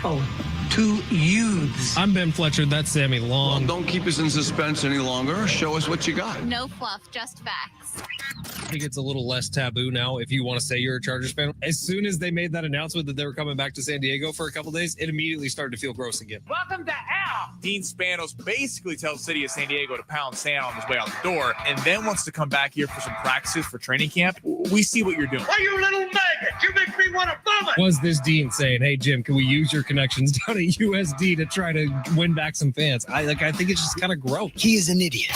respectful to youths. I'm Ben Fletcher. That's Sammy Long. Well, don't keep us in suspense any longer. Show us what you got. No fluff, just facts. I think it's a little less taboo now if you want to say you're a Chargers fan. As soon as they made that announcement that they were coming back to San Diego for a couple days, it immediately started to feel gross again. Welcome to Al. Dean Spanos basically tells the city of San Diego to pound sand on his way out the door and then wants to come back here for some practices for training camp. We see what you're doing. Why, you little maggot? You make me want to vomit. Was this Dean saying, hey, Jim, can we use your connections down at USD to try to win back some fans? I think it's just kind of gross. He is an idiot.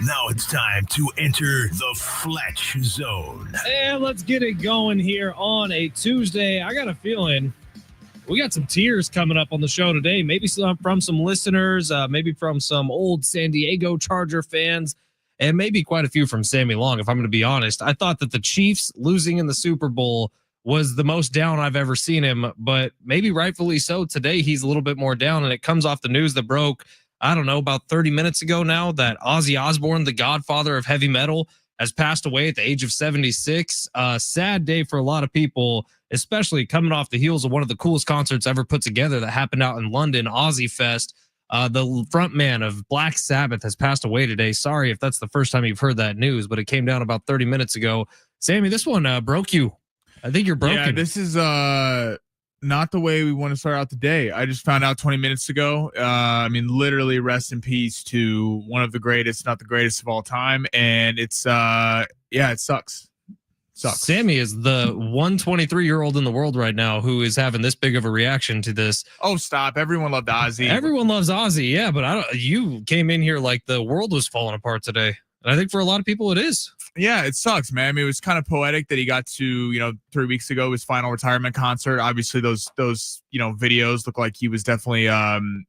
Now it's time to enter the Fletch zone. And let's get it going here on a Tuesday. I got a feeling we got some tears coming up on the show today. Maybe some from some listeners, maybe from some old San Diego Charger fans, and maybe quite a few from Sammy Long, if I'm going to be honest. I thought that the Chiefs losing in the Super Bowl was the most down I've ever seen him, but maybe rightfully so. Today he's a little bit more down, and it comes off the news that broke, I don't know, about 30 minutes ago now, that Ozzy Osbourne, the godfather of heavy metal, has passed away at the age of 76. Sad day for a lot of people, especially coming off the heels of one of the coolest concerts ever put together that happened out in London, Ozzy Fest. The frontman of Black Sabbath has passed away today. Sorry if that's the first time you've heard that news, but it came down about 30 minutes ago. Sammy, this one broke you. I think you're broken. Yeah, this is not the way we want to start out the day. I just found out 20 minutes ago. Literally rest in peace to one of the greatest, not the greatest of all time. And it's, it sucks. Sammy is the 123-year-old in the world right now who is having this big of a reaction to this. Oh, stop. Everyone loved Ozzy. Everyone loves Ozzy. Yeah, but you came in here like the world was falling apart today. And I think for a lot of people it is. Yeah, it sucks, man. I mean, it was kind of poetic that he got to, 3 weeks ago, his final retirement concert. Obviously, those videos look like he was definitely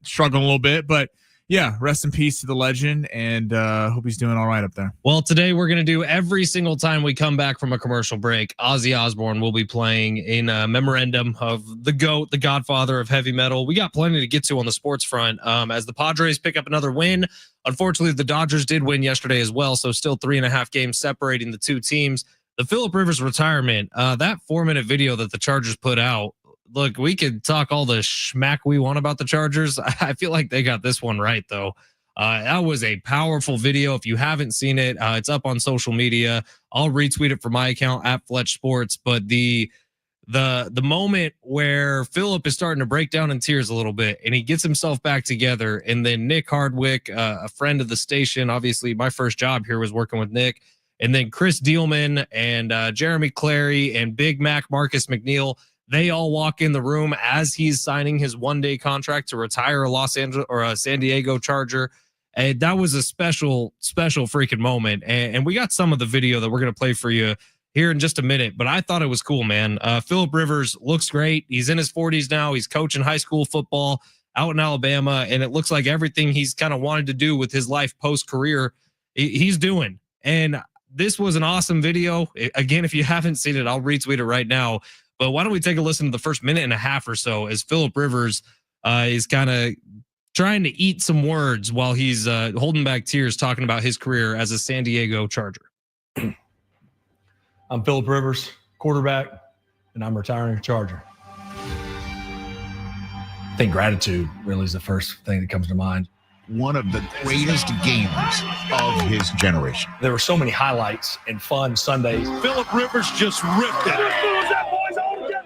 struggling a little bit. But yeah, rest in peace to the legend, and hope he's doing all right up there. Well, today we're going to do every single time we come back from a commercial break, Ozzy Osbourne will be playing in a memorandum of the GOAT, the godfather of heavy metal. We got plenty to get to on the sports front as the Padres pick up another win. Unfortunately, the Dodgers did win yesterday as well, so still 3.5 games separating the two teams. The Phillip Rivers retirement, that 4-minute video that the Chargers put out, look, we could talk all the schmack we want about the Chargers. I feel like they got this one right, though. That was a powerful video. If you haven't seen it, it's up on social media. I'll retweet it from my account at Fletch Sports. But the moment where Phillip is starting to break down in tears a little bit, and he gets himself back together, and then Nick Hardwick, a friend of the station, obviously my first job here was working with Nick, and then Chris Dealman and Jeremy Clary and Big Mac Marcus McNeil, they all walk in the room as he's signing his one-day contract to retire a Los Angeles or a San Diego Charger. And that was a special freaking moment. And we got some of the video that we're going to play for you here in just a minute, but I thought it was cool, man. Phillip Rivers looks great. He's in his 40s now. He's coaching high school football out in Alabama, and it looks like everything he's kind of wanted to do with his life post-career, he's doing. And this was an awesome video. Again, if you haven't seen it, I'll retweet it right now. But why don't we take a listen to the first minute and a half or so as Phillip Rivers is kind of trying to eat some words while he's holding back tears talking about his career as a San Diego Charger. I'm Phillip Rivers, quarterback, and I'm retiring a Charger. I think gratitude really is the first thing that comes to mind. One of the greatest gamers of his generation. There were so many highlights and fun Sundays. Phillip Rivers just ripped it.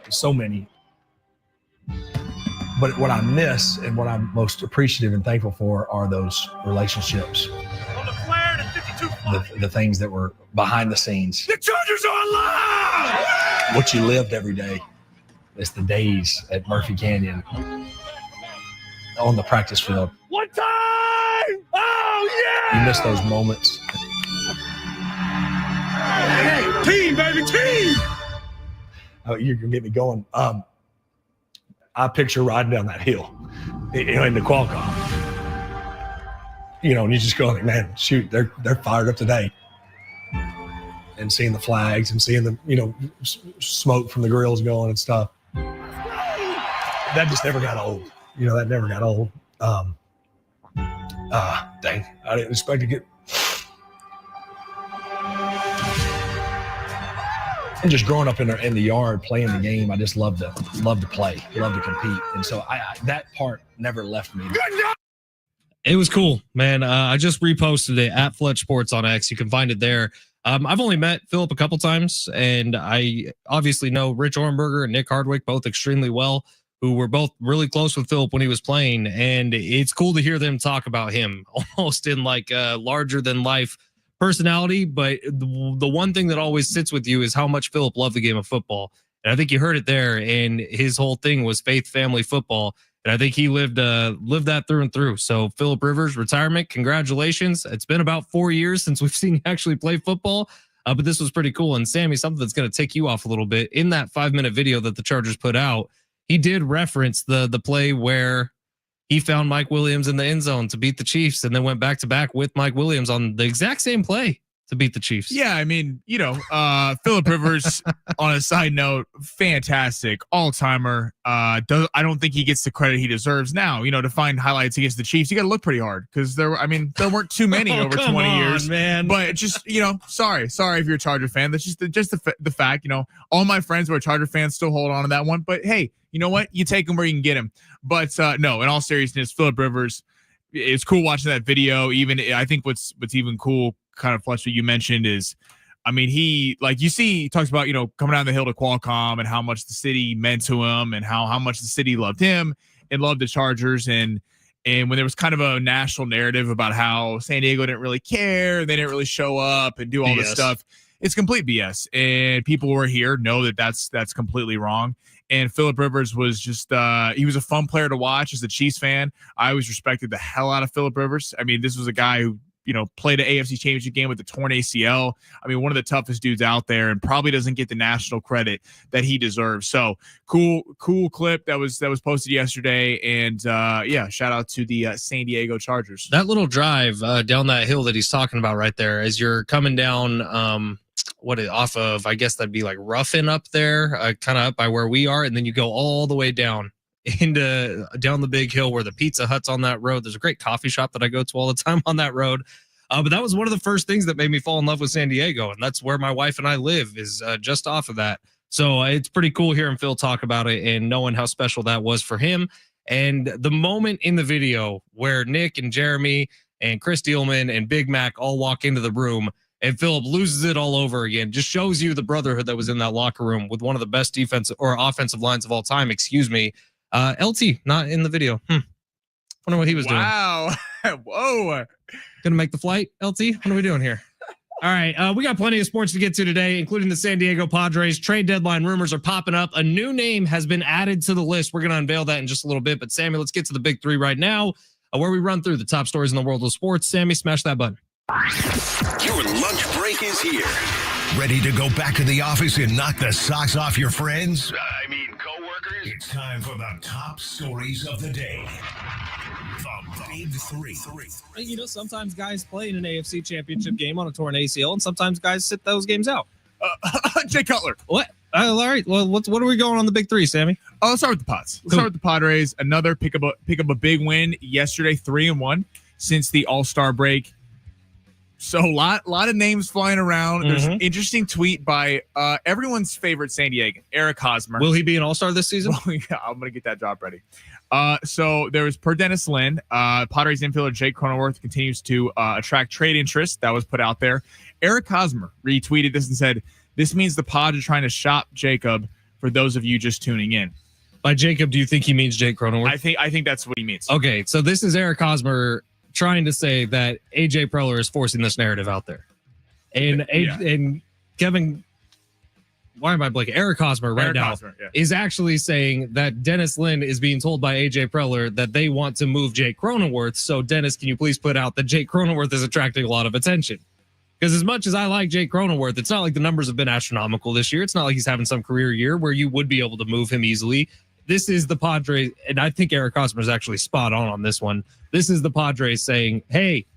So many. But what I miss and what I'm most appreciative and thankful for are those relationships. The things that were behind the scenes. The Chargers are alive! What you lived every day. It's the days at Murphy Canyon on the practice field. One time! Oh, yeah! You miss those moments. Hey, team, baby, team! Oh, you're gonna get me going. I picture riding down that hill, in the Qualcomm. And you just go like, man, shoot, they're fired up today. And seeing the flags and seeing the, smoke from the grills going and stuff. That just never got old. That never got old. Dang, I didn't expect to get. And just growing up in the yard playing the game, I just love to play, love to compete, and so that part never left me. It was cool, man. I just reposted it at Fletch Sports on X. You can find it there. I've only met Philip a couple times, and I obviously know Rich Orenberger and Nick Hardwick both extremely well, who were both really close with Philip when he was playing, and it's cool to hear them talk about him almost in like a larger than life personality. But the one thing that always sits with you is how much Philip loved the game of football. And I think you heard it there, and his whole thing was faith, family, football. And I think he lived that through and through. So Philip Rivers, retirement, congratulations. It's been about 4 years since we've seen you actually play football, but this was pretty cool. And Sammy, something that's going to take you off a little bit, in that 5-minute video that the Chargers put out, he did reference the play where he found Mike Williams in the end zone to beat the Chiefs, and then went back to back with Mike Williams on the exact same play to beat the Chiefs. Yeah, I mean, Philip Rivers, on a side note, fantastic all-timer. I don't think he gets the credit he deserves now. To find highlights against the Chiefs, you got to look pretty hard, because there weren't too many over 20 years, man. But just sorry if you're a Charger fan. That's just the fact. All my friends who are Charger fans still hold on to that one. But hey, you know what? You take them where you can get them. But no, in all seriousness, Philip Rivers, it's cool watching that video. Even I think what's even cool, kind of Fletch, what you mentioned is, he talks about, coming down the hill to Qualcomm and how much the city meant to him, and how much the city loved him and loved the Chargers. And when there was kind of a national narrative about how San Diego didn't really care, they didn't really show up and do all this stuff, it's complete BS. And people who are here know that that's completely wrong. And Philip Rivers was just, he was a fun player to watch as a Chiefs fan. I always respected the hell out of Philip Rivers. This was a guy who, played an AFC Championship game with a torn ACL. One of the toughest dudes out there, and probably doesn't get the national credit that he deserves. So cool clip that was posted yesterday. And shout out to the San Diego Chargers. That little drive down that hill that he's talking about right there, as you're coming down, off of, I guess that'd be like Ruffin up there, kind of up by where we are, and then you go all the way down the big hill where the Pizza Hut's on that road. There's a great coffee shop that I go to all the time on that road. But that was one of the first things that made me fall in love with San Diego, and that's where my wife and I live, is just off of that. So it's pretty cool hearing Phil talk about it and knowing how special that was for him. And the moment in the video where Nick and Jeremy and Chris Steelman and Big Mac all walk into the room, and Philip loses it all over again, just shows you the brotherhood that was in that locker room with one of the best defensive or offensive lines of all time. LT not in the video. Wonder what he was doing. Wow. Whoa. Gonna make the flight, LT? What are we doing here? All right, we got plenty of sports to get to today, including the San Diego Padres. Trade deadline rumors are popping up. A new name has been added to the list. We're going to unveil that in just a little bit. But, Sammy, let's get to the big three right now, where we run through the top stories in the world of sports. Sammy, smash that button. Your lunch break is here. Ready to go back to the office and knock the socks off your friends? Coworkers? It's time for the top stories of the day. The Big Three. Sometimes guys play in an AFC championship game on a torn ACL, and sometimes guys sit those games out. Jay Cutler. What? All right. Well, what are we going on the big three, Sammy? Let's start with the Pods. Let's start with the Padres. Another pick up a big win yesterday, 3-1 since the All-Star break. So a lot of names flying around. There's an interesting tweet by everyone's favorite San Diegan, Eric Hosmer. Will he be an All-Star this season? Well, yeah, I'm going to get that job ready. So there was, per Dennis Lin, Padres infielder Jake Cronenworth continues to attract trade interest. That was put out there. Eric Hosmer retweeted this and said, "This means the Pods are trying to shop Jacob for those of you just tuning in." By Jacob, do you think he means Jake Cronenworth? I think that's what he means. Okay, so this is Eric Hosmer trying to say that AJ Preller is forcing this narrative out there. And Kevin, why am I blanking? Eric Hosmer is actually saying that Dennis Lin is being told by AJ Preller that they want to move Jake Cronenworth. So Dennis, can you please put out that Jake Cronenworth is attracting a lot of attention? Because as much as I like Jake Cronenworth, it's not like the numbers have been astronomical this year. It's not like he's having some career year where you would be able to move him easily. This is the Padres, and I think Eric Hosmer is actually spot on this one. This is the Padres saying, hey,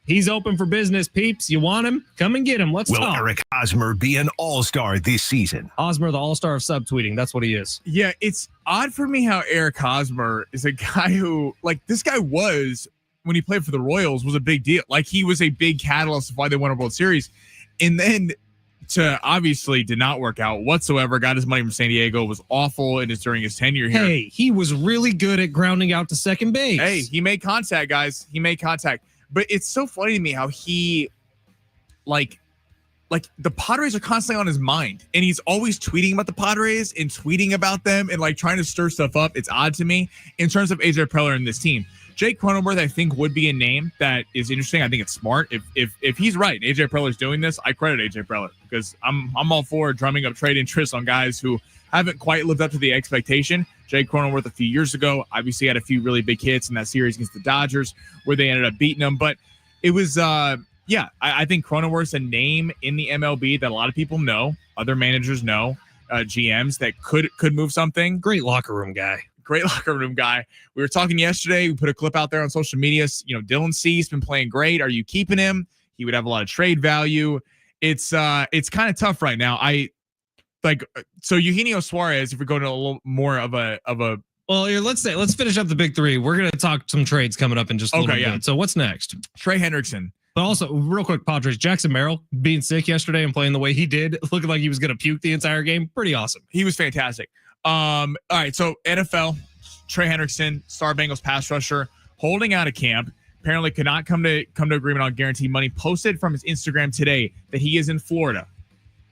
he's open for business, peeps. You want him? Come and get him. Let's talk. Will Eric Hosmer be an all-star this season? Hosmer, the all-star of subtweeting. That's what he is. Yeah, it's odd for me how Eric Hosmer is a guy who, this guy was, when he played for the Royals, was a big deal. He was a big catalyst of why they won a World Series. And then obviously did not work out whatsoever. Got his money from San Diego, was awful during his tenure here. Hey, he was really good at grounding out to second base. Hey, he made contact, guys. He made contact. But it's so funny to me how he, like the Padres are constantly on his mind, and he's always tweeting about the Padres and tweeting about them and like trying to stir stuff up. It's odd to me in terms of AJ Preller and this team. Jake Cronenworth, I think, would be a name that is interesting. I think it's smart. If he's right, AJ Preller's doing this, I credit AJ Preller because I'm all for drumming up trade interest on guys who haven't quite lived up to the expectation. Jake Cronenworth a few years ago obviously had a few really big hits in that series against the Dodgers where they ended up beating them. But it was, I think Cronenworth's a name in the MLB that a lot of people know, other managers know, GMs that could move something. Great locker room guy. Great locker room guy. We were talking yesterday. We put a clip out there on social media. Dylan Cease been playing great. Are you keeping him? He would have a lot of trade value. It's kind of tough right now. So Eugenio Suarez, if we go to a little more of a well, here, let's finish up the big three. We're gonna talk some trades coming up in just a little bit. So what's next? Trey Hendrickson. But also, real quick, Padres, Jackson Merrill being sick yesterday and playing the way he did, looking like he was gonna puke the entire game. Pretty awesome. He was fantastic. All right, so NFL, Trey Hendrickson, star Bengals pass rusher, holding out of camp. Apparently could not come to agreement on guaranteed money. Posted from his Instagram today that he is in Florida.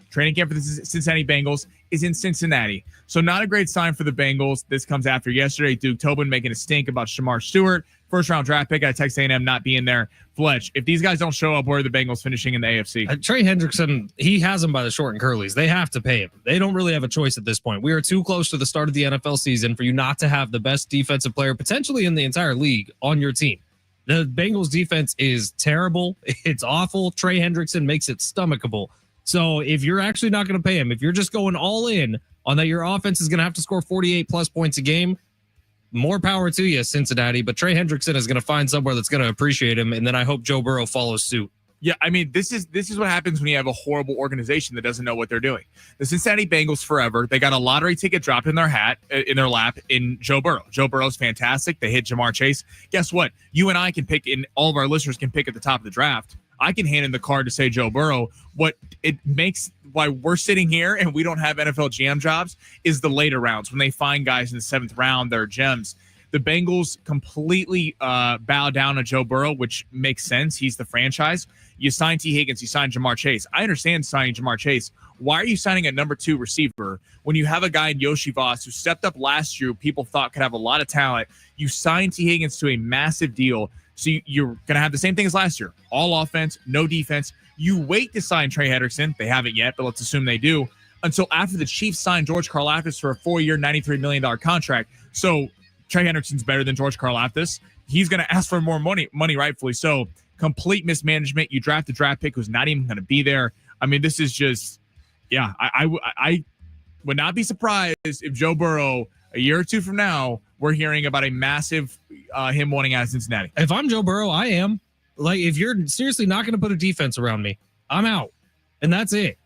Training camp for the Cincinnati Bengals is in Cincinnati. So not a great sign for the Bengals. This comes after yesterday. Duke Tobin making a stink about Shamar Stewart. First-round draft pick out of Texas A&M not being there. Fletch, if these guys don't show up, where are the Bengals finishing in the AFC? Trey Hendrickson, he has them by the short and curlies. They have to pay him. They don't really have a choice at this point. We are too close to the start of the NFL season for you not to have the best defensive player potentially in the entire league on your team. The Bengals defense is terrible. It's awful. Trey Hendrickson makes it stomachable. So if you're actually not going to pay him, if you're just going all in on that your offense is going to have to score 48 plus points a game, more power to you, Cincinnati. But Trey Hendrickson is going to find somewhere that's going to appreciate him. And then I hope Joe Burrow follows suit. Yeah, I mean, this is what happens when you have a horrible organization that doesn't know what they're doing. The Cincinnati Bengals forever, they got a lottery ticket dropped in their lap in Joe Burrow. Joe Burrow's fantastic. They hit Jamar Chase. Guess what? You and I can pick, and all of our listeners can pick at the top of the draft. I can hand in the card to say Joe Burrow. What it makes why we're sitting here and we don't have NFL GM jobs is the later rounds when they find guys in the 7th round, they're gems. The Bengals completely bow down to Joe Burrow, which makes sense. He's the franchise. You sign T. Higgins, you sign Jamar Chase. I understand signing Jamar Chase. Why are you signing a number 2 receiver when you have a guy in Yoshi Voss who stepped up last year, people thought could have a lot of talent? You signed T. Higgins to a massive deal. So you're going to have the same thing as last year. All offense, no defense. You wait to sign Trey Hendrickson. They haven't yet, but let's assume they do. Until after the Chiefs signed George Karlaftis for a 4-year, $93 million contract. So Trey Hendrickson's better than George Karlaftis. He's going to ask for more money rightfully. So complete mismanagement. You draft a draft pick who's not even going to be there. I mean, this is just, yeah, I would not be surprised if Joe Burrow, a year or two from now, we're hearing about a massive him wanting out of Cincinnati. If I'm Joe Burrow, I am. Like, if you're seriously not going to put a defense around me, I'm out. And that's it.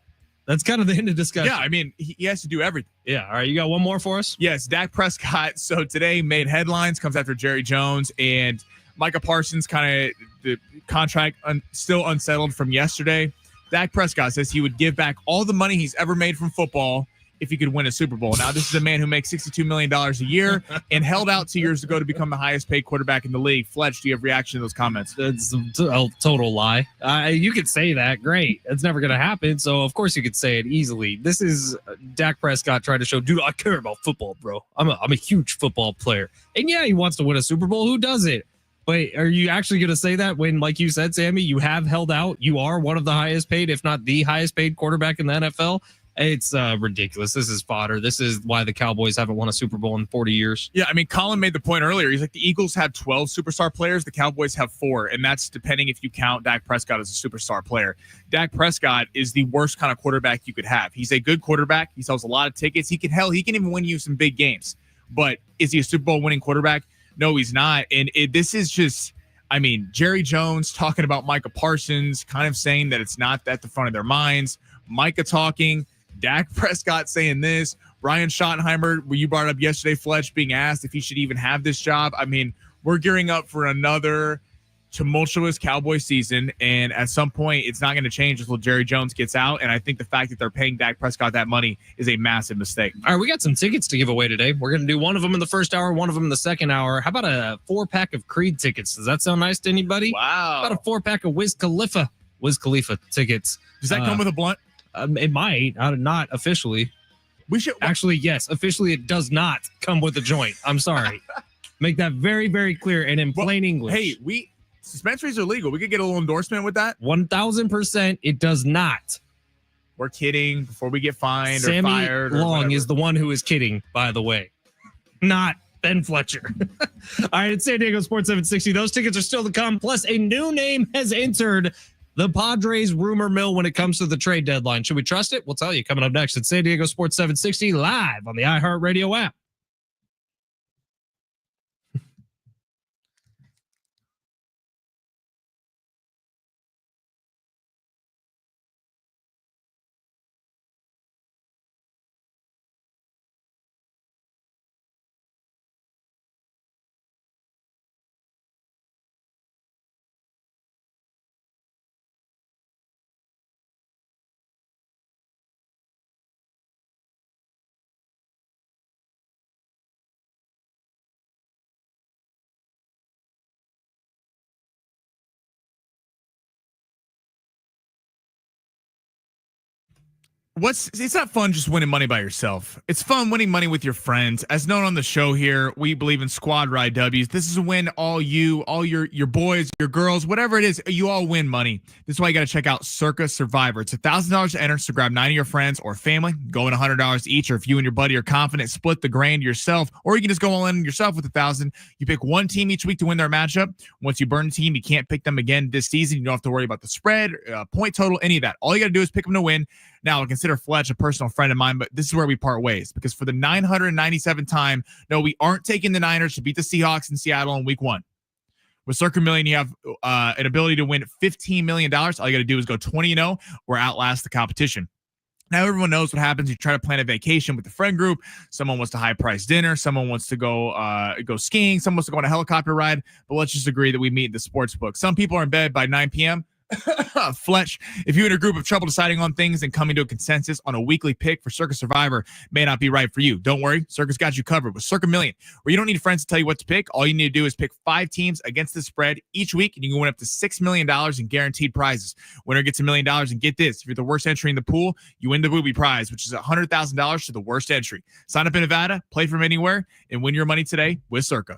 That's kind of the end of discussion. Yeah, I mean, he has to do everything. Yeah, all right, you got one more for us? Yes, Dak Prescott. So today made headlines, comes after Jerry Jones and Micah Parsons, kind of the contract still unsettled from yesterday. Dak Prescott says he would give back all the money he's ever made from football if he could win a Super Bowl. Now, this is a man who makes $62 million a year and held out 2 years ago to become the highest paid quarterback in the league. Fletch, do you have reaction to those comments? It's a total lie. You could say that. Great. It's never going to happen. So, of course, you could say it easily. This is Dak Prescott trying to show, dude, I care about football, bro. I'm a huge football player. And, yeah, he wants to win a Super Bowl. Who doesn't? But are you actually going to say that when, like you said, Sammy, you have held out? You are one of the highest paid, if not the highest paid quarterback in the NFL? It's ridiculous. This is fodder. This is why the Cowboys haven't won a Super Bowl in 40 years. Yeah, I mean, Colin made the point earlier. He's like, the Eagles have 12 superstar players. The Cowboys have 4, and that's depending if you count Dak Prescott as a superstar player. Dak Prescott is the worst kind of quarterback you could have. He's a good quarterback. He sells a lot of tickets. He can even win you some big games. But is he a Super Bowl winning quarterback? No, he's not. And this is just, I mean, Jerry Jones talking about Micah Parsons, kind of saying that it's not at the front of their minds. Micah talking. Dak Prescott saying this. Brian Schottenheimer, you brought up yesterday, Fletch being asked if he should even have this job. I mean, we're gearing up for another tumultuous Cowboy season, and at some point, it's not going to change until Jerry Jones gets out. And I think the fact that they're paying Dak Prescott that money is a massive mistake. All right, we got some tickets to give away today. We're going to do one of them in the first hour, one of them in the second hour. How about a 4-pack of Creed tickets? Does that sound nice to anybody? Wow. How about a 4-pack of Wiz Khalifa tickets? Does that come with a blunt? It might, not officially. We should actually, yes, officially, it does not come with a joint. I'm sorry. Make that very, very clear and in plain English. Hey, dispensaries are legal. We could get a little endorsement with that. 1,000%, it does not. We're kidding before we get fined Sammy or fired. Long is the one who is kidding, by the way, not Ben Fletcher. All right, it's San Diego Sports 760. Those tickets are still to come. Plus, a new name has entered the Padres rumor mill when it comes to the trade deadline. Should we trust it? We'll tell you coming up next. It's San Diego Sports 760 live on the iHeartRadio app. It's not fun just winning money by yourself. It's fun winning money with your friends. As known on the show here, we believe in squad ride W's. This is when all your boys, your girls, whatever it is, you all win money. This is why you got to check out Circa Survivor. It's $1,000 to enter, so grab 9 of your friends or family, go in $100 each, or if you and your buddy are confident, split the grand yourself, or you can just go all in yourself with $1,000. You pick one team each week to win their matchup. Once you burn a team, you can't pick them again this season. You don't have to worry about the spread, point total, any of that. All you got to do is pick them to win. Now, I consider Fletch a personal friend of mine, but this is where we part ways, because for the 997th time, no, we aren't taking the Niners to beat the Seahawks in Seattle in week 1. With Circa Million, you have an ability to win $15 million. All you got to do is go 20-0 or outlast the competition. Now, everyone knows what happens. You try to plan a vacation with the friend group. Someone wants to high-priced dinner. Someone wants to go skiing. Someone wants to go on a helicopter ride. But let's just agree that we meet in the sports book. Some people are in bed by 9 p.m., Fletch, if you and a group of trouble deciding on things and coming to a consensus on a weekly pick for Circa Survivor may not be right for you. Don't worry, Circa's got you covered with Circa Million, where you don't need friends to tell you what to pick. All you need to do is pick 5 teams against the spread each week, and you can win up to $6 million in guaranteed prizes. Winner gets $1 million, and get this, if you're the worst entry in the pool, you win the booby prize, which is $100,000 to the worst entry. Sign up in Nevada, play from anywhere, and win your money today with Circa.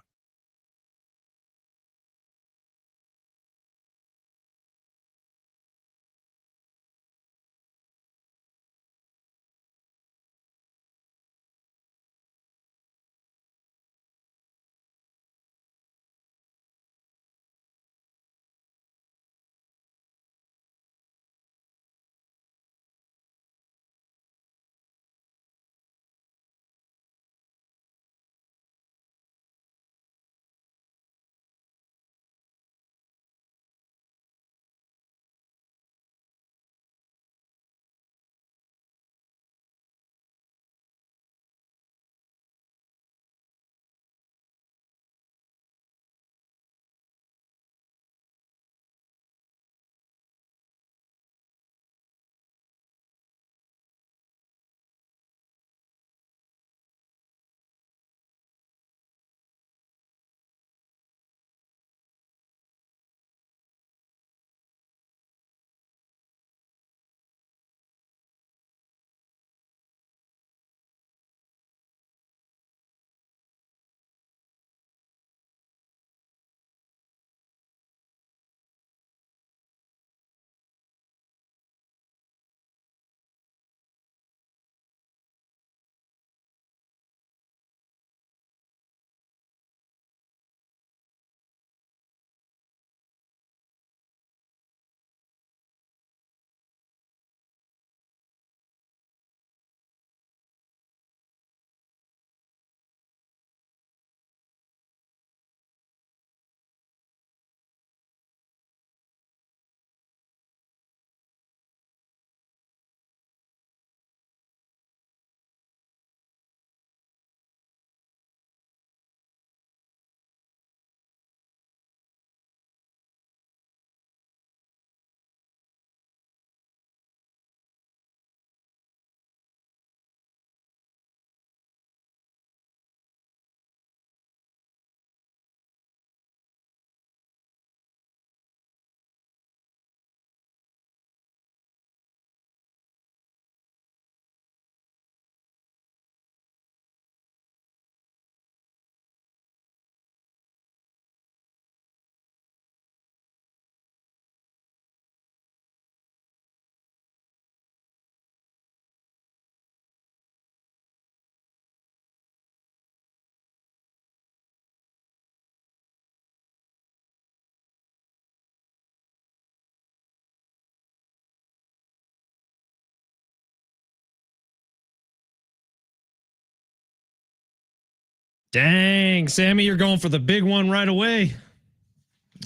Dang, Sammy, you're going for the big one right away.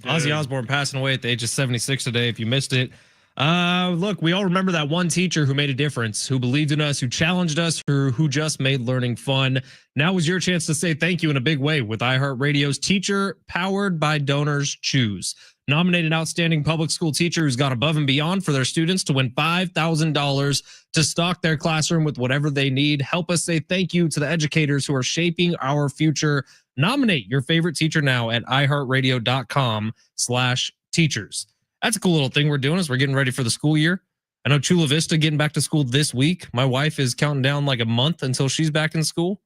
Ozzy Osbourne passing away at the age of 76 today. If you missed it, look, we all remember that one teacher who made a difference, who believed in us, who challenged us, who just made learning fun. Now was your chance to say thank you in a big way with iHeartRadio's Teacher Powered by Donors Choose. Nominate an outstanding public school teacher who's gone above and beyond for their students to win $5,000 to stock their classroom with whatever they need. Help us say thank you to the educators who are shaping our future. Nominate your favorite teacher now at iHeartRadio.com/teachers. That's a cool little thing we're doing as we're getting ready for the school year. I know Chula Vista getting back to school this week. My wife is counting down like a month until she's back in school.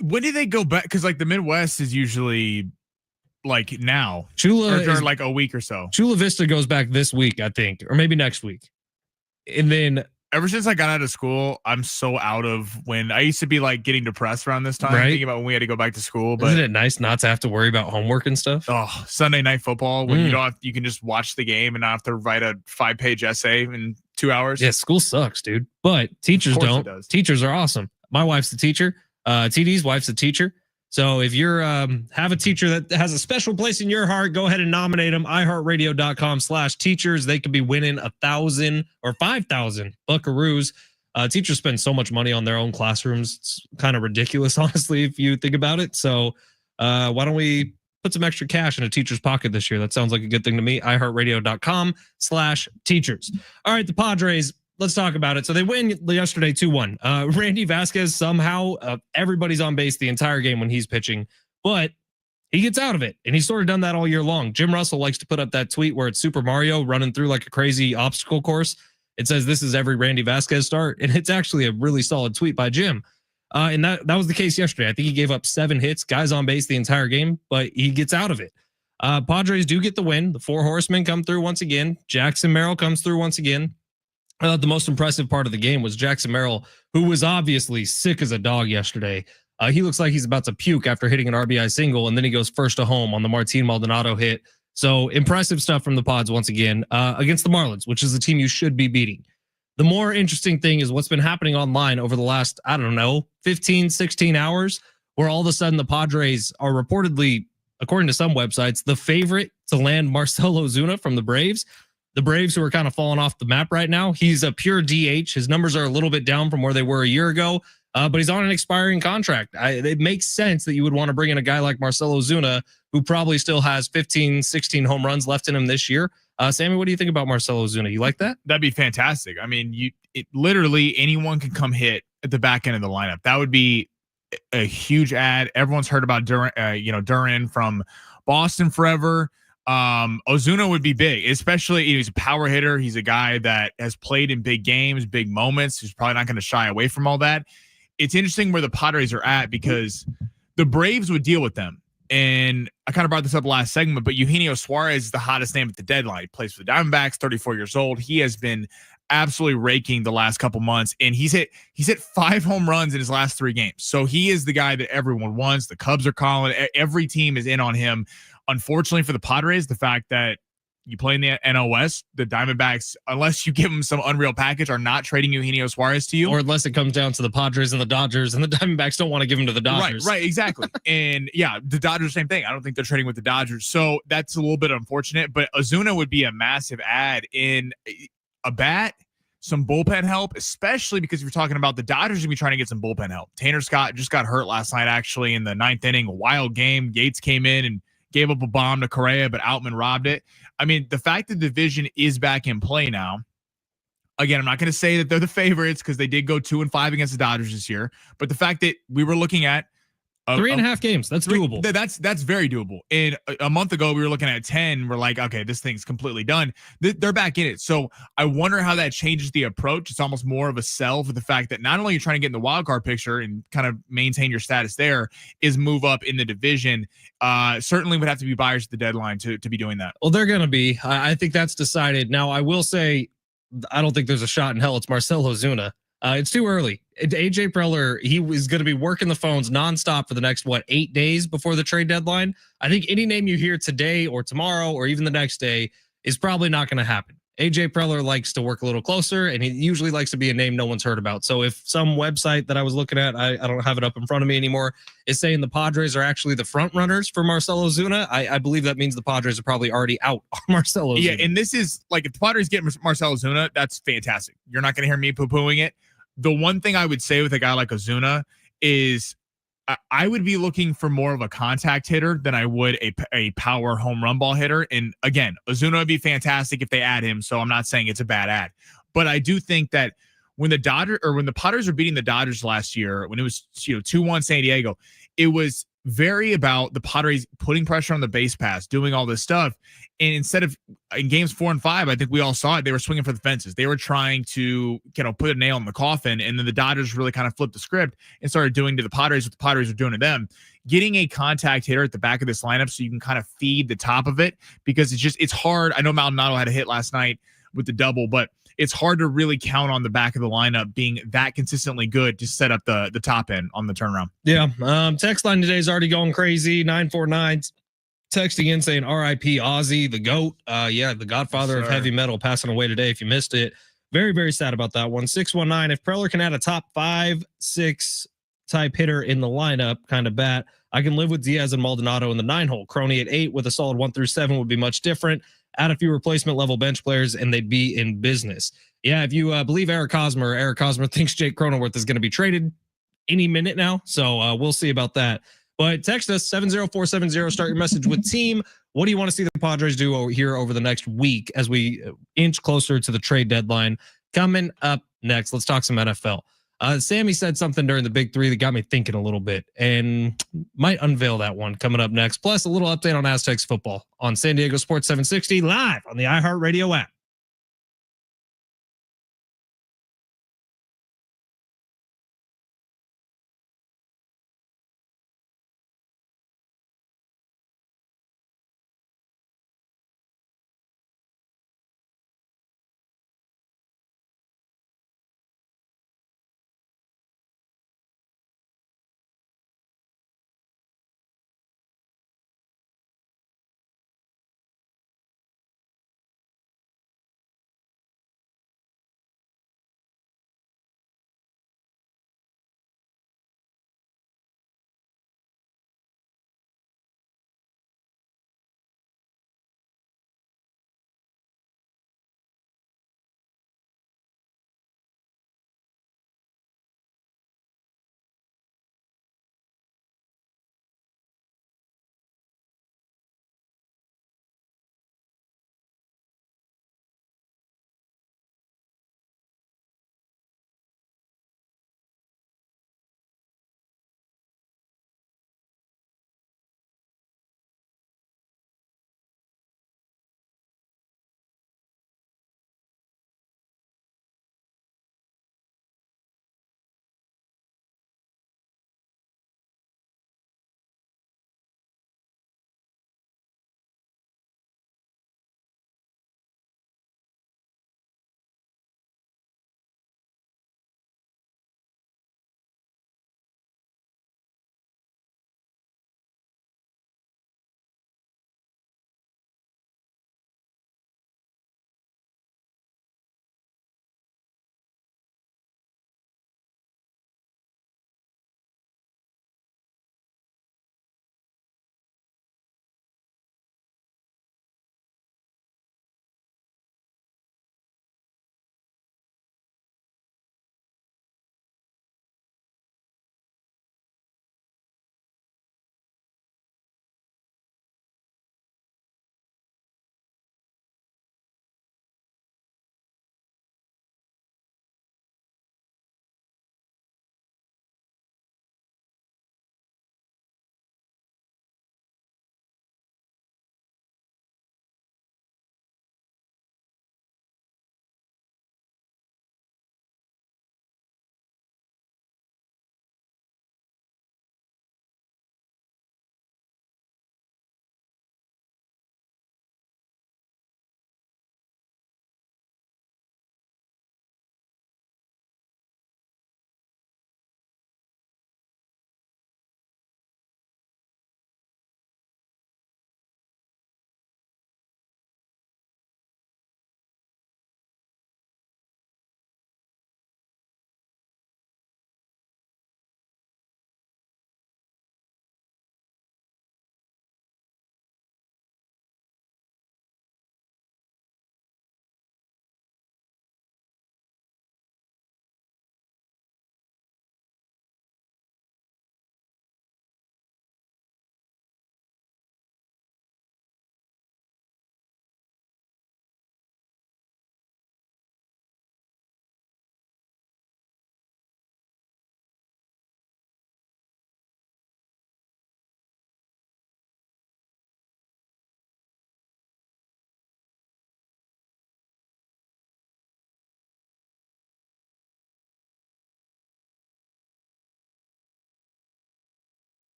When do they go back? Because like the Midwest is usually like now. Chula or like a week or so. Chula Vista goes back this week, I think, or maybe next week. And then ever since I got out of school, I'm so out of when I used to be like getting depressed around this time, thinking about when we had to go back to school. But isn't it nice not to have to worry about homework and stuff? Oh, Sunday night football when you can just watch the game and not have to write a 5-page essay in 2 hours. Yeah, school sucks, dude. But teachers don't. Teachers are awesome. My wife's the teacher. TD's wife's a teacher. So if you're have a teacher that has a special place in your heart, go ahead and nominate them. iHeartRadio.com/teachers. They could be winning 1,000 or 5,000 buckaroos. Teachers spend so much money on their own classrooms. It's kind of ridiculous, honestly, if you think about it. So why don't we put some extra cash in a teacher's pocket this year? That sounds like a good thing to me. iHeartRadio.com/teachers. All right, the Padres. Let's talk about it. So they win yesterday 2-1. Randy Vasquez, somehow everybody's on base the entire game when he's pitching, but he gets out of it. And he's sort of done that all year long. Jim Russell likes to put up that tweet where it's Super Mario running through like a crazy obstacle course. It says, this is every Randy Vasquez start. And it's actually a really solid tweet by Jim. And that was the case yesterday. I think he gave up 7 hits, guys on base the entire game, but he gets out of it. Padres do get the win. The 4 horsemen come through once again. Jackson Merrill comes through once again. I thought the most impressive part of the game was Jackson Merrill, who was obviously sick as a dog yesterday. He looks like he's about to puke after hitting an RBI single, and then he goes first to home on the Martin Maldonado hit. So impressive stuff from the Pods once again against the Marlins, which is the team you should be beating. The more interesting thing is what's been happening online over the last, 15, 16 hours, where all of a sudden the Padres are reportedly, according to some websites, the favorite to land Marcell Ozuna from the Braves. The Braves, who are kind of falling off the map right now. He's a pure DH. His numbers are a little bit down from where they were a year ago, but he's on an expiring contract. It makes sense that you would want to bring in a guy like Marcell Ozuna, who probably still has 15, 16 home runs left in him this year. Sammy, what do you think about Marcell Ozuna? You like that? That'd be fantastic. I mean, literally anyone can come hit at the back end of the lineup. That would be a huge ad. Everyone's heard about Duran from Boston forever. Ozuna would be big, especially he's a power hitter. He's a guy that has played in big games, big moments. He's probably not going to shy away from all that. It's interesting where the Padres are at because the Braves would deal with them. And I kind of brought this up last segment, but Eugenio Suarez is the hottest name at the deadline. He plays for the Diamondbacks, 34 years old. He has been absolutely raking the last couple months, and he's hit 5 home runs in his last 3 games. So he is the guy that everyone wants. The Cubs are calling. Every team is in on him. Unfortunately for the Padres, the fact that you play in the NOS, the Diamondbacks, unless you give them some unreal package, are not trading Eugenio Suarez to you. Or unless it comes down to the Padres and the Dodgers, and the Diamondbacks don't want to give him to the Dodgers. Right, exactly. And yeah, the Dodgers, same thing. I don't think they're trading with the Dodgers. So that's a little bit unfortunate, but Ozuna would be a massive add in a bat, some bullpen help, especially because if you're talking about the Dodgers going to be trying to get some bullpen help. Tanner Scott just got hurt last night, actually, in the 9th inning, a wild game. Yates came in and gave up a bomb to Correa, but Outman robbed it. I mean, the fact that the division is back in play now, again, I'm not going to say that they're the favorites because they did go 2-5 against the Dodgers this year, but the fact that we were looking at 3.5 games, that's doable. That's very doable. And a month ago, we were looking at 10. We're like, okay, this thing's completely done. They're back in it. So I wonder how that changes the approach. It's almost more of a sell for the fact that not only you're trying to get in the wild card picture and kind of maintain your status there, is move up in the division. Certainly would have to be buyers at the deadline to be doing that. Well, they're going to be. I think that's decided. Now, I will say, I don't think there's a shot in hell it's Marcell Ozuna. It's too early. AJ Preller, he was going to be working the phones nonstop for the next, 8 days before the trade deadline. I think any name you hear today or tomorrow or even the next day is probably not going to happen. AJ Preller likes to work a little closer, and he usually likes to be a name no one's heard about. So if some website that I was looking at, I don't have it up in front of me anymore, is saying the Padres are actually the front runners for Marcell Ozuna, I believe that means the Padres are probably already out on Marcell Ozuna. Yeah, and this is like if the Padres get Marcell Ozuna, that's fantastic. You're not going to hear me poo-pooing it. The one thing I would say with a guy like Ozuna is I would be looking for more of a contact hitter than I would a power home run ball hitter. And again, Ozuna would be fantastic if they add him. So I'm not saying it's a bad add, but I do think that when the Padres were beating the Dodgers last year, when it was 2-1 San Diego, it was very about the Padres putting pressure on the base pass, doing all this stuff. And instead of in games 4 and 5, I think we all saw it. They were swinging for the fences. They were trying to, put a nail in the coffin. And then the Dodgers really kind of flipped the script and started doing to the Padres what the Padres were doing to them. Getting a contact hitter at the back of this lineup so you can kind of feed the top of it, because it's hard. I know Maldonado had a hit last night with the double, but it's hard to really count on the back of the lineup being that consistently good to set up the top end on the turnaround. Yeah. Text line today is already going crazy. 949 texting in saying RIP Ozzy, the GOAT. Yeah, the godfather of heavy metal, passing away today. If you missed it, very, very sad about that one. 619, if Preller can add a top 5-6 type hitter in the lineup, kind of bat, I can live with Diaz and Maldonado in the 9-hole. Crony at 8 with a solid 1 through 7 would be much different. Add a few replacement level bench players and they'd be in business. Yeah, if you believe Eric Hosmer thinks Jake Cronenworth is going to be traded any minute now. So we'll see about that. But text us 70470. Start your message with team. What do you want to see the Padres do over the next week as we inch closer to the trade deadline? Coming up next, let's talk some NFL. Sammy said something during the Big Three that got me thinking a little bit and might unveil that one coming up next. Plus, a little update on Aztecs football on San Diego Sports 760 live on the iHeartRadio app.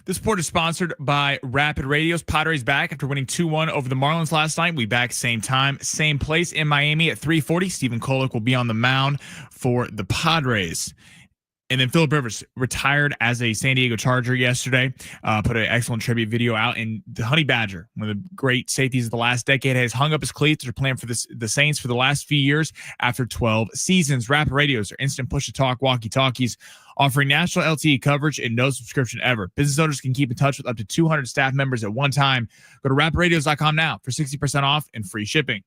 This sport is sponsored by Rapid Radio's Padres back after winning 2-1 over the Marlins last night. We back same time, same place in Miami at 3:40. Stephen Kolek will be on the mound for the Padres. And then Phillip Rivers retired as a San Diego Charger yesterday. Put an excellent tribute video out. And the Honey Badger, one of the great safeties of the last decade, has hung up his cleats. They're playing for the Saints for the last few years after 12 seasons. Rapid Radios are instant push-to-talk walkie-talkies offering national LTE coverage and no subscription ever. Business owners can keep in touch with up to 200 staff members at one time. Go to rapidradios.com now for 60% off and free shipping.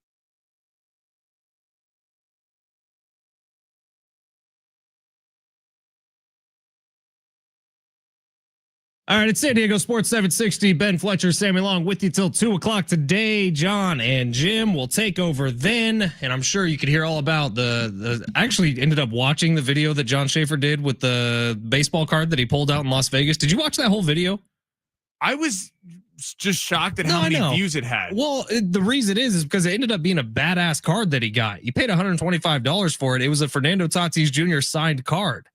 All right, it's San Diego Sports 760. Ben Fletcher, Sammy Long with you till 2 o'clock today. John and Jim will take over then, and I'm sure you could hear all about I actually ended up watching the video that John Schaefer did with the baseball card that he pulled out in Las Vegas. Did you watch that whole video? I was just shocked at how many views it had. Well, the reason is because it ended up being a badass card that he got. He paid $125 for it. It was a Fernando Tatis Jr. signed card.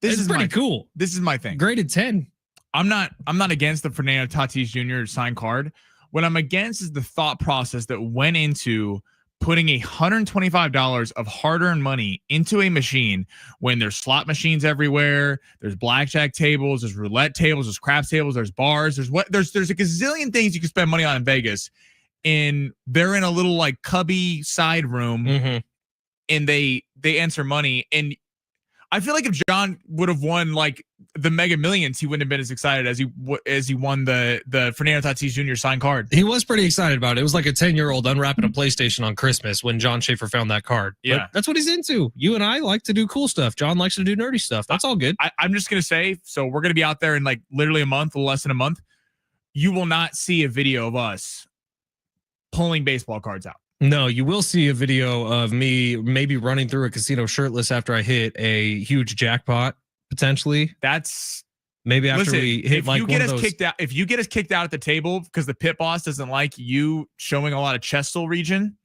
This is pretty cool. This is my thing. Graded 10. I'm not against the Fernando Tatis Jr. signed card. What I'm against is the thought process that went into putting $125 of hard-earned money into a machine when there's slot machines everywhere, there's blackjack tables, there's roulette tables, there's craps tables, there's bars, there's a gazillion things you can spend money on in Vegas. And they're in a little like cubby side room, and they enter money. And I feel like if John would have won like the Mega Millions, he wouldn't have been as excited as he won the Fernando Tatis Jr. signed card. He was pretty excited about it. It was like a 10-year-old unwrapping a PlayStation on Christmas when John Schaefer found that card. Yeah, but that's what he's into. You and I like to do cool stuff. John likes to do nerdy stuff. That's all good. I'm just gonna say, so we're gonna be out there in like literally a month, a little less than a month. You will not see a video of us pulling baseball cards out. No, you will see a video of me maybe running through a casino shirtless after I hit a huge jackpot, potentially. That's maybe after we hit like one of those. If you get us kicked out at the table because the pit boss doesn't like you showing a lot of chestal region,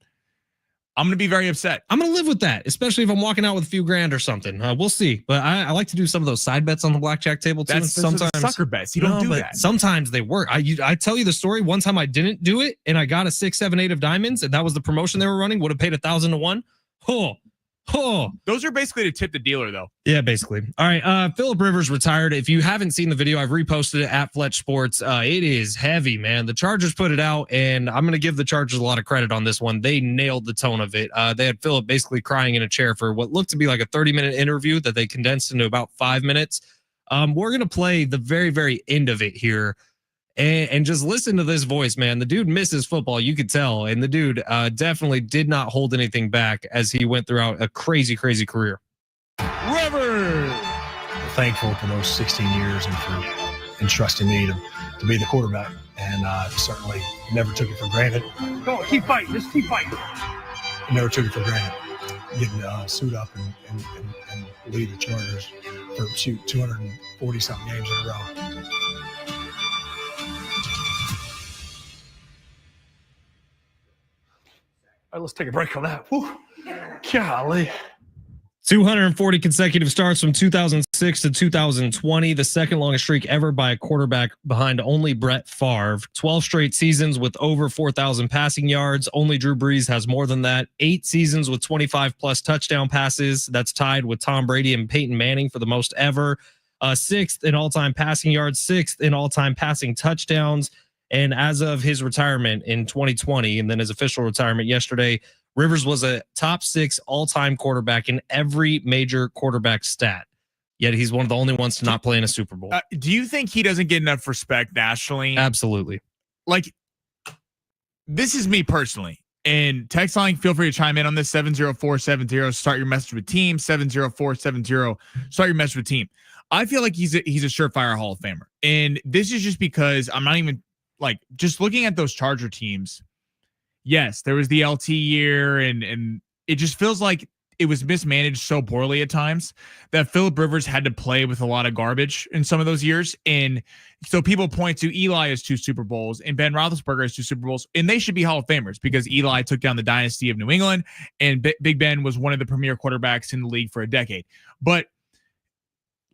I'm going to be very upset. I'm going to live with that, especially if I'm walking out with a few grand or something. We'll see. But I like to do some of those side bets on the blackjack table too. That's sometimes sucker bets. You don't do that. Sometimes they work. I tell you the story. One time I didn't do it and I got a 6, 7, 8 of diamonds, and that was the promotion they were running. Would have paid 1,000 to 1. Those are basically to tip the dealer, though. Yeah, basically. All right. Phillip Rivers retired. If you haven't seen the video, I've reposted it at Fletch Sports. It is heavy, man. The Chargers put it out, and I'm going to give the Chargers a lot of credit on this one. They nailed the tone of it. They had Phillip basically crying in a chair for what looked to be like a 30-minute interview that they condensed into about 5 minutes. We're going to play the very, very end of it here. And just listen to this voice, man. The dude misses football, you could tell. And the dude definitely did not hold anything back as he went throughout a crazy, crazy career. Rivers! Thankful for those 16 years and for entrusting me to be the quarterback. And certainly never took it for granted. Go, keep fighting. Just keep fighting. Never took it for granted. Getting suit up and lead the Chargers for 240-something games in a row. All right, let's take a break on that. Whew. Golly. 240 consecutive starts from 2006 to 2020, the second longest streak ever by a quarterback behind only Brett Favre. 12 straight seasons with over 4,000 passing yards. Only Drew Brees has more than that. 8 seasons with 25-plus touchdown passes. That's tied with Tom Brady and Peyton Manning for the most ever. 6th in all-time passing yards, 6th in all-time passing touchdowns. And as of his retirement in 2020, and then his official retirement yesterday, Rivers was a top 6 all-time quarterback in every major quarterback stat. Yet he's one of the only ones to not play in a Super Bowl. Do you think he doesn't get enough respect nationally? Absolutely. Like, this is me personally. And text line, feel free to chime in on this, 70470. Start your message with team, 70470. Start your message with team. I feel like he's a surefire Hall of Famer. And this is just because I'm not even, like, just looking at those Charger teams. Yes, there was the LT year, and it just feels like it was mismanaged so poorly at times that Phillip Rivers had to play with a lot of garbage in some of those years. And so people point to Eli as 2 Super Bowls and Ben Roethlisberger as 2 Super Bowls, and they should be Hall of Famers because Eli took down the dynasty of New England, and Big Ben was one of the premier quarterbacks in the league for a decade. But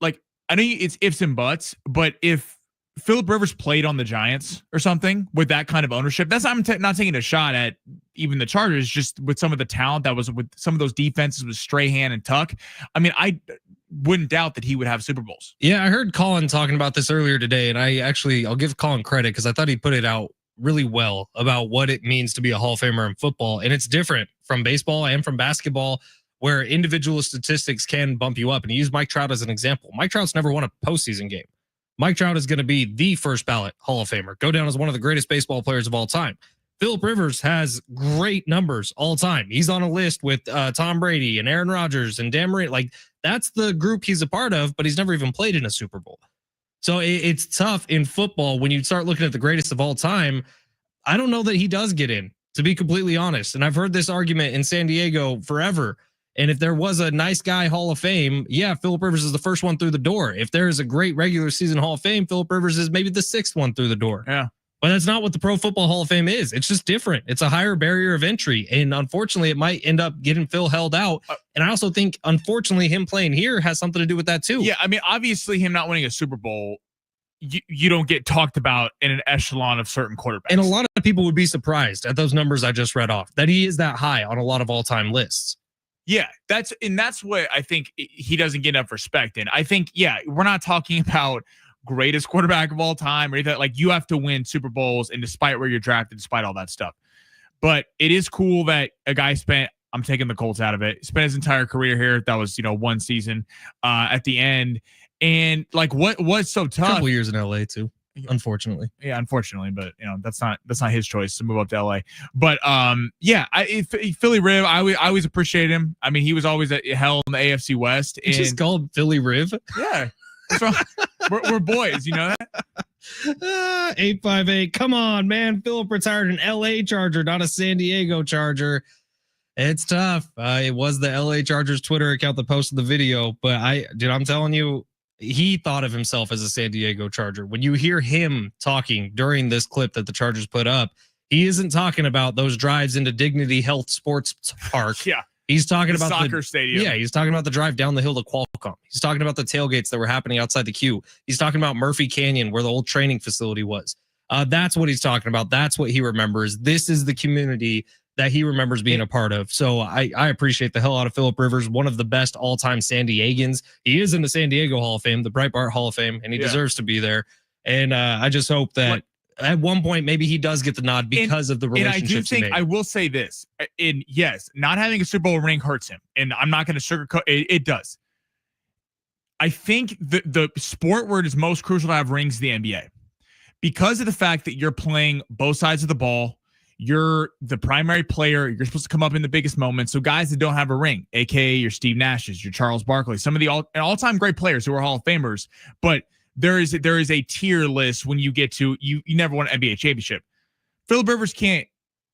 like, I know it's ifs and buts, but if Phillip Rivers played on the Giants or something with that kind of ownership, that's I'm not taking a shot at even the Chargers, just with some of the talent that was with some of those defenses with Strahan and Tuck. I mean, I wouldn't doubt that he would have Super Bowls. Yeah, I heard Colin talking about this earlier today, and I'll give Colin credit because I thought he put it out really well about what it means to be a Hall of Famer in football. And it's different from baseball and from basketball, where individual statistics can bump you up. And he used Mike Trout as an example. Mike Trout's never won a postseason game. Mike Trout is going to be the first ballot Hall of Famer, go down as one of the greatest baseball players of all time. Phillip Rivers has great numbers all time. He's on a list with Tom Brady and Aaron Rodgers and Dan Marino. Like, that's the group he's a part of, but he's never even played in a Super Bowl. So it's tough in football when you start looking at the greatest of all time. I don't know that he does get in, to be completely honest. And I've heard this argument in San Diego forever. And if there was a nice guy Hall of Fame, yeah, Phillip Rivers is the first one through the door. If there is a great regular season Hall of Fame, Phillip Rivers is maybe the sixth one through the door. Yeah. But that's not what the Pro Football Hall of Fame is. It's just different. It's a higher barrier of entry. And unfortunately, it might end up getting Phil held out. And I also think, unfortunately, him playing here has something to do with that too. Yeah, I mean, obviously him not winning a Super Bowl, you don't get talked about in an echelon of certain quarterbacks. And a lot of people would be surprised at those numbers I just read off, that he is that high on a lot of all-time lists. Yeah, that's what I think he doesn't get enough respect in. I think, yeah, we're not talking about greatest quarterback of all time or anything. Like, you have to win Super Bowls, and despite where you're drafted, despite all that stuff. But it is cool that a guy I'm taking the Colts out of it, spent his entire career here. That was, one season at the end. And like, what's so tough? A couple years in LA too. Unfortunately. Yeah, unfortunately, but that's not his choice to move up to LA. But Philly Riv, I always appreciate him. I mean, he was always at hell in the AFC West. It's just called Philly Riv. Yeah. So we're boys, you know that? 858. Come on, man. Phillip retired an LA Charger, not a San Diego Charger. It's tough. It was the LA Chargers Twitter account that posted the video, but I'm telling you, he thought of himself as a San Diego Charger. When you hear him talking during this clip that the Chargers put up, he isn't talking about those drives into Dignity Health Sports Park. Yeah. He's talking about soccer stadium. Yeah, he's talking about the drive down the hill to Qualcomm. He's talking about the tailgates that were happening outside the queue. He's talking about Murphy Canyon, where the old training facility was. That's what he's talking about. That's what he remembers. This is the community that he remembers being a part of. So I appreciate the hell out of Phillip Rivers, one of the best all-time San Diegans. He is in the San Diego Hall of Fame, the Breitbart Hall of Fame, and he deserves to be there. And I just hope that at one point, maybe he does get the nod because of the relationships. And I do think, I will say this, yes, not having a Super Bowl ring hurts him. And I'm not going to sugarcoat it. It does. I think the sport where it is most crucial to have rings is the NBA. Because of the fact that you're playing both sides of the ball, you're the primary player. You're supposed to come up in the biggest moments. So guys that don't have a ring, aka your Steve Nashes, your Charles Barkley, some of the all-time great players who are Hall of Famers, but there is a tier list when you get to you never won an NBA championship. Phillip Rivers can't.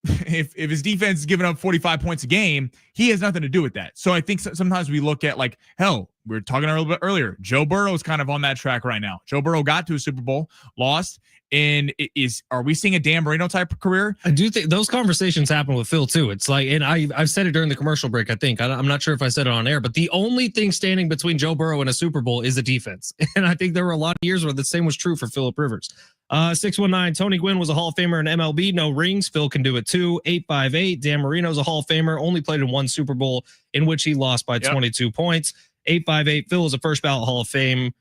If his defense is giving up 45 points a game, he has nothing to do with that. So I think sometimes we look at, like, hell, we were talking a little bit earlier. Joe Burrow is kind of on that track right now. Joe Burrow got to a Super Bowl, lost. And are we seeing a Dan Marino type of career? I do think those conversations happen with Phil too. It's like, and I've said it during the commercial break, I think. I'm not sure if I said it on air, but the only thing standing between Joe Burrow and a Super Bowl is a defense. And I think there were a lot of years where the same was true for Phillip Rivers. 619, Tony Gwynn was a Hall of Famer in MLB. No rings. Phil can do it too. 858, Dan Marino's a Hall of Famer. Only played in one Super Bowl in which he lost by 22 points. 858, Phil is a first ballot Hall of Fame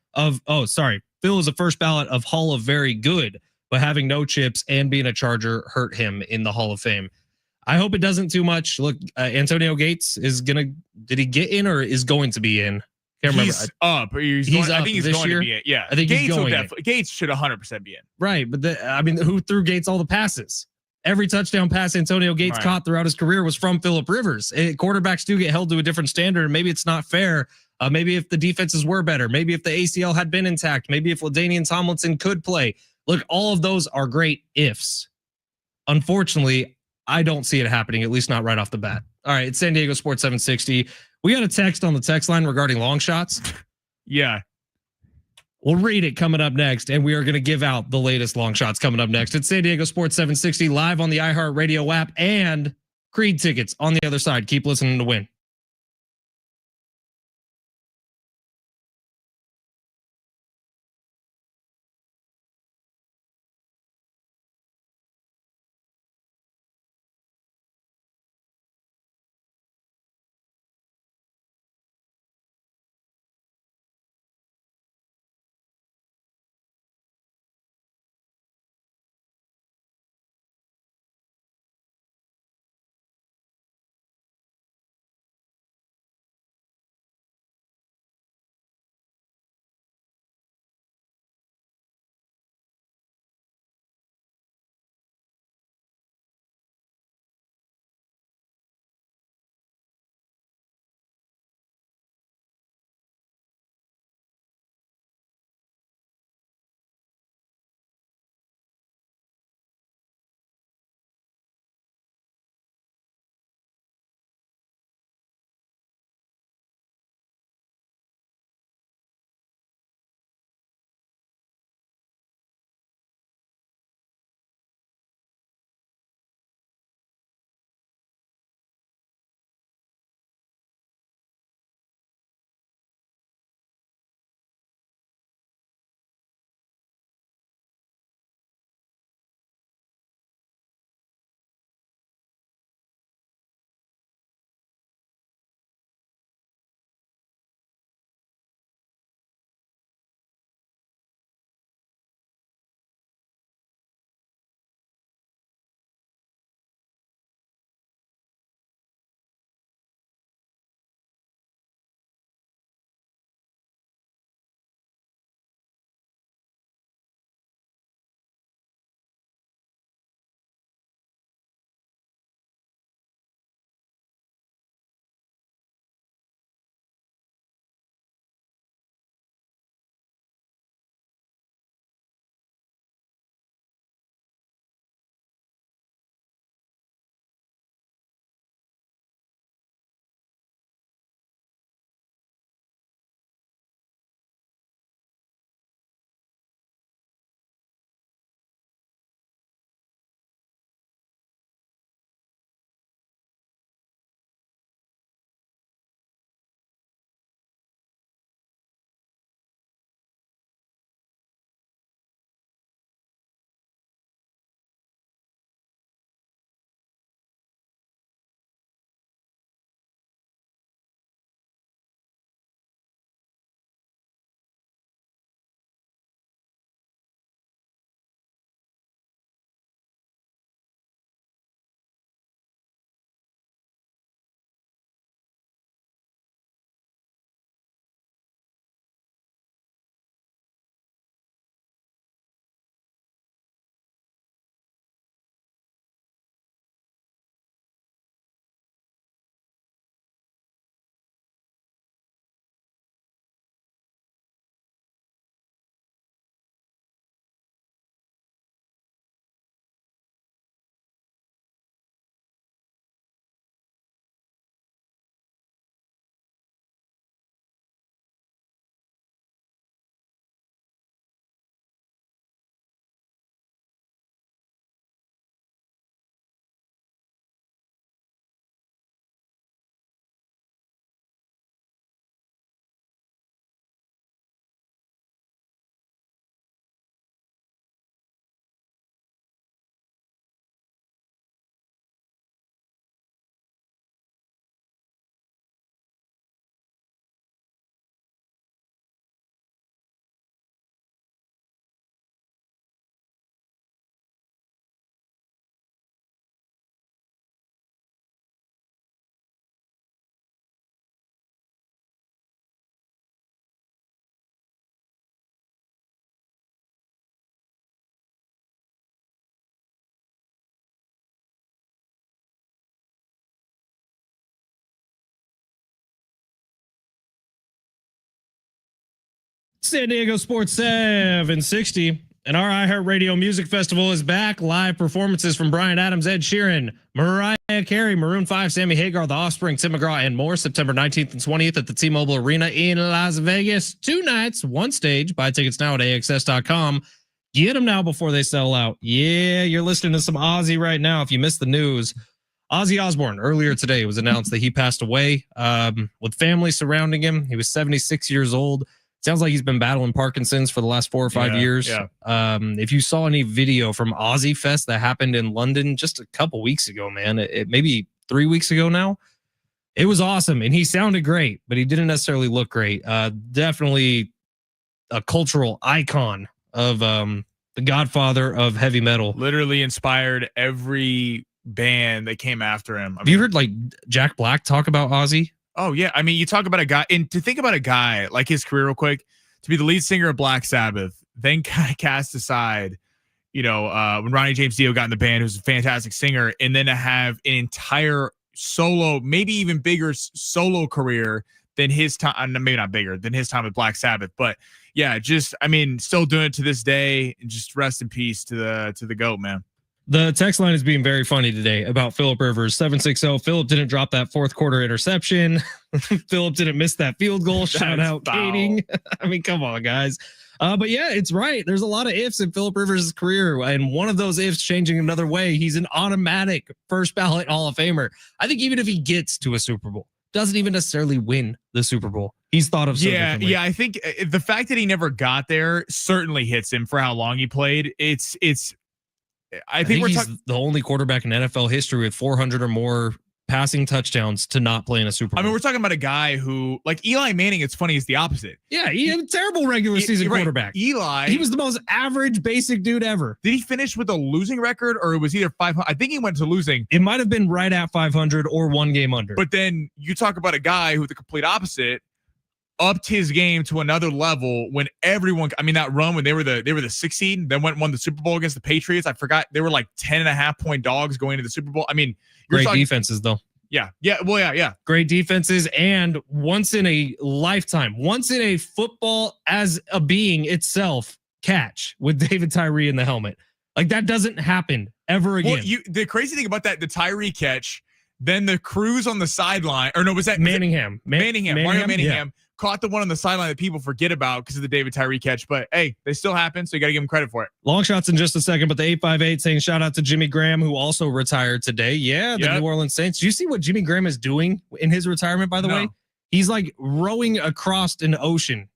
Phil is a first ballot of Hall of Very Good, but having no chips and being a Charger hurt him in the Hall of Fame. I hope it doesn't too much. Look, Antonio Gates did he get in or is going to be in? Can't remember. He's up. I think he's going to be in. Yeah. I think Gates will definitely. Gates should 100% be in. Right. But who threw Gates all the passes? Every touchdown pass Antonio Gates caught throughout his career was from Phillip Rivers. Quarterbacks do get held to a different standard, and maybe it's not fair. Maybe if the defenses were better, maybe if the ACL had been intact, maybe if LaDainian Tomlinson could play. Look, all of those are great ifs. Unfortunately, I don't see it happening, at least not right off the bat. All right, it's San Diego Sports 760. We got a text on the text line regarding long shots. Yeah. We'll read it coming up next, and we are going to give out the latest long shots coming up next. It's San Diego Sports 760 live on the iHeartRadio app and Creed tickets on the other side. Keep listening to win. San Diego Sports 760 and our iHeartRadio Music Festival is back. Live performances from Bryan Adams, Ed Sheeran, Mariah Carey, Maroon 5, Sammy Hagar, The Offspring, Tim McGraw, and more. September 19th and 20th at the T-Mobile Arena in Las Vegas. 2 nights, 1 stage. Buy tickets now at AXS.com. Get them now before they sell out. Yeah, you're listening to some Ozzy right now. If you missed the news, Ozzy Osbourne earlier today was announced that he passed away with family surrounding him. He was 76 years old. Sounds like he's been battling Parkinson's for the last 4 or 5 years. Yeah. If you saw any video from Ozzy Fest that happened in London just a couple weeks ago, man, it maybe 3 weeks ago now, it was awesome. And he sounded great, but he didn't necessarily look great. Definitely a cultural icon of the godfather of heavy metal. Literally inspired every band that came after him. Have you heard like Jack Black talk about Ozzy? Oh yeah, I mean, you talk about a guy, and to think about a guy like his career real quick, to be the lead singer of Black Sabbath, then kind of cast aside, when Ronnie James Dio got in the band, who's a fantastic singer, and then to have an entire solo, maybe even bigger solo career than his time, maybe not bigger than his time with Black Sabbath, but yeah, still doing it to this day, and just rest in peace to the GOAT, man. The text line is being very funny today about Phillip Rivers. 760. Phillip didn't drop that fourth quarter interception. Phillip didn't miss that field goal. Shout out, Kading. I mean, come on, guys. But yeah, it's right. There's a lot of ifs in Phillip Rivers' career. And one of those ifs changing another way. He's an automatic first ballot Hall of Famer. I think even if he gets to a Super Bowl, doesn't even necessarily win the Super Bowl. He's thought of so differently. Yeah. I think the fact that he never got there certainly hits him for how long he played. I think he's the only quarterback in NFL history with 400 or more passing touchdowns to not play in a Super Bowl. I mean, we're talking about a guy who, like Eli Manning, it's funny, is the opposite. Yeah, he had a terrible regular season quarterback. Eli, he was the most average basic dude ever. Did he finish with a losing record, or it was either 500? I think he went to losing. It might have been right at 500 or 1 game under. But then you talk about a guy who the complete opposite upped his game to another level when everyone, I mean, that run when they were the 6 seed, then won the Super Bowl against the Patriots. I forgot they were like 10.5-point dogs going into the Super Bowl. I mean, great defenses though. Yeah. Well, yeah. Great defenses, and once in a lifetime, once in a football as a being itself catch with David Tyree in the helmet. Like that doesn't happen ever again. Well, the crazy thing about that, the Tyree catch, then the Cruz on the sideline, or no, was that Manningham? Mario Manningham. Caught the one on the sideline that people forget about because of the David Tyree catch, but hey, they still happen, so you got to give him credit for it. Long shots in just a second, but the 858 saying shout out to Jimmy Graham, who also retired today. Yeah, the New Orleans Saints. Do you see what Jimmy Graham is doing in his retirement, by the way? He's like rowing across an ocean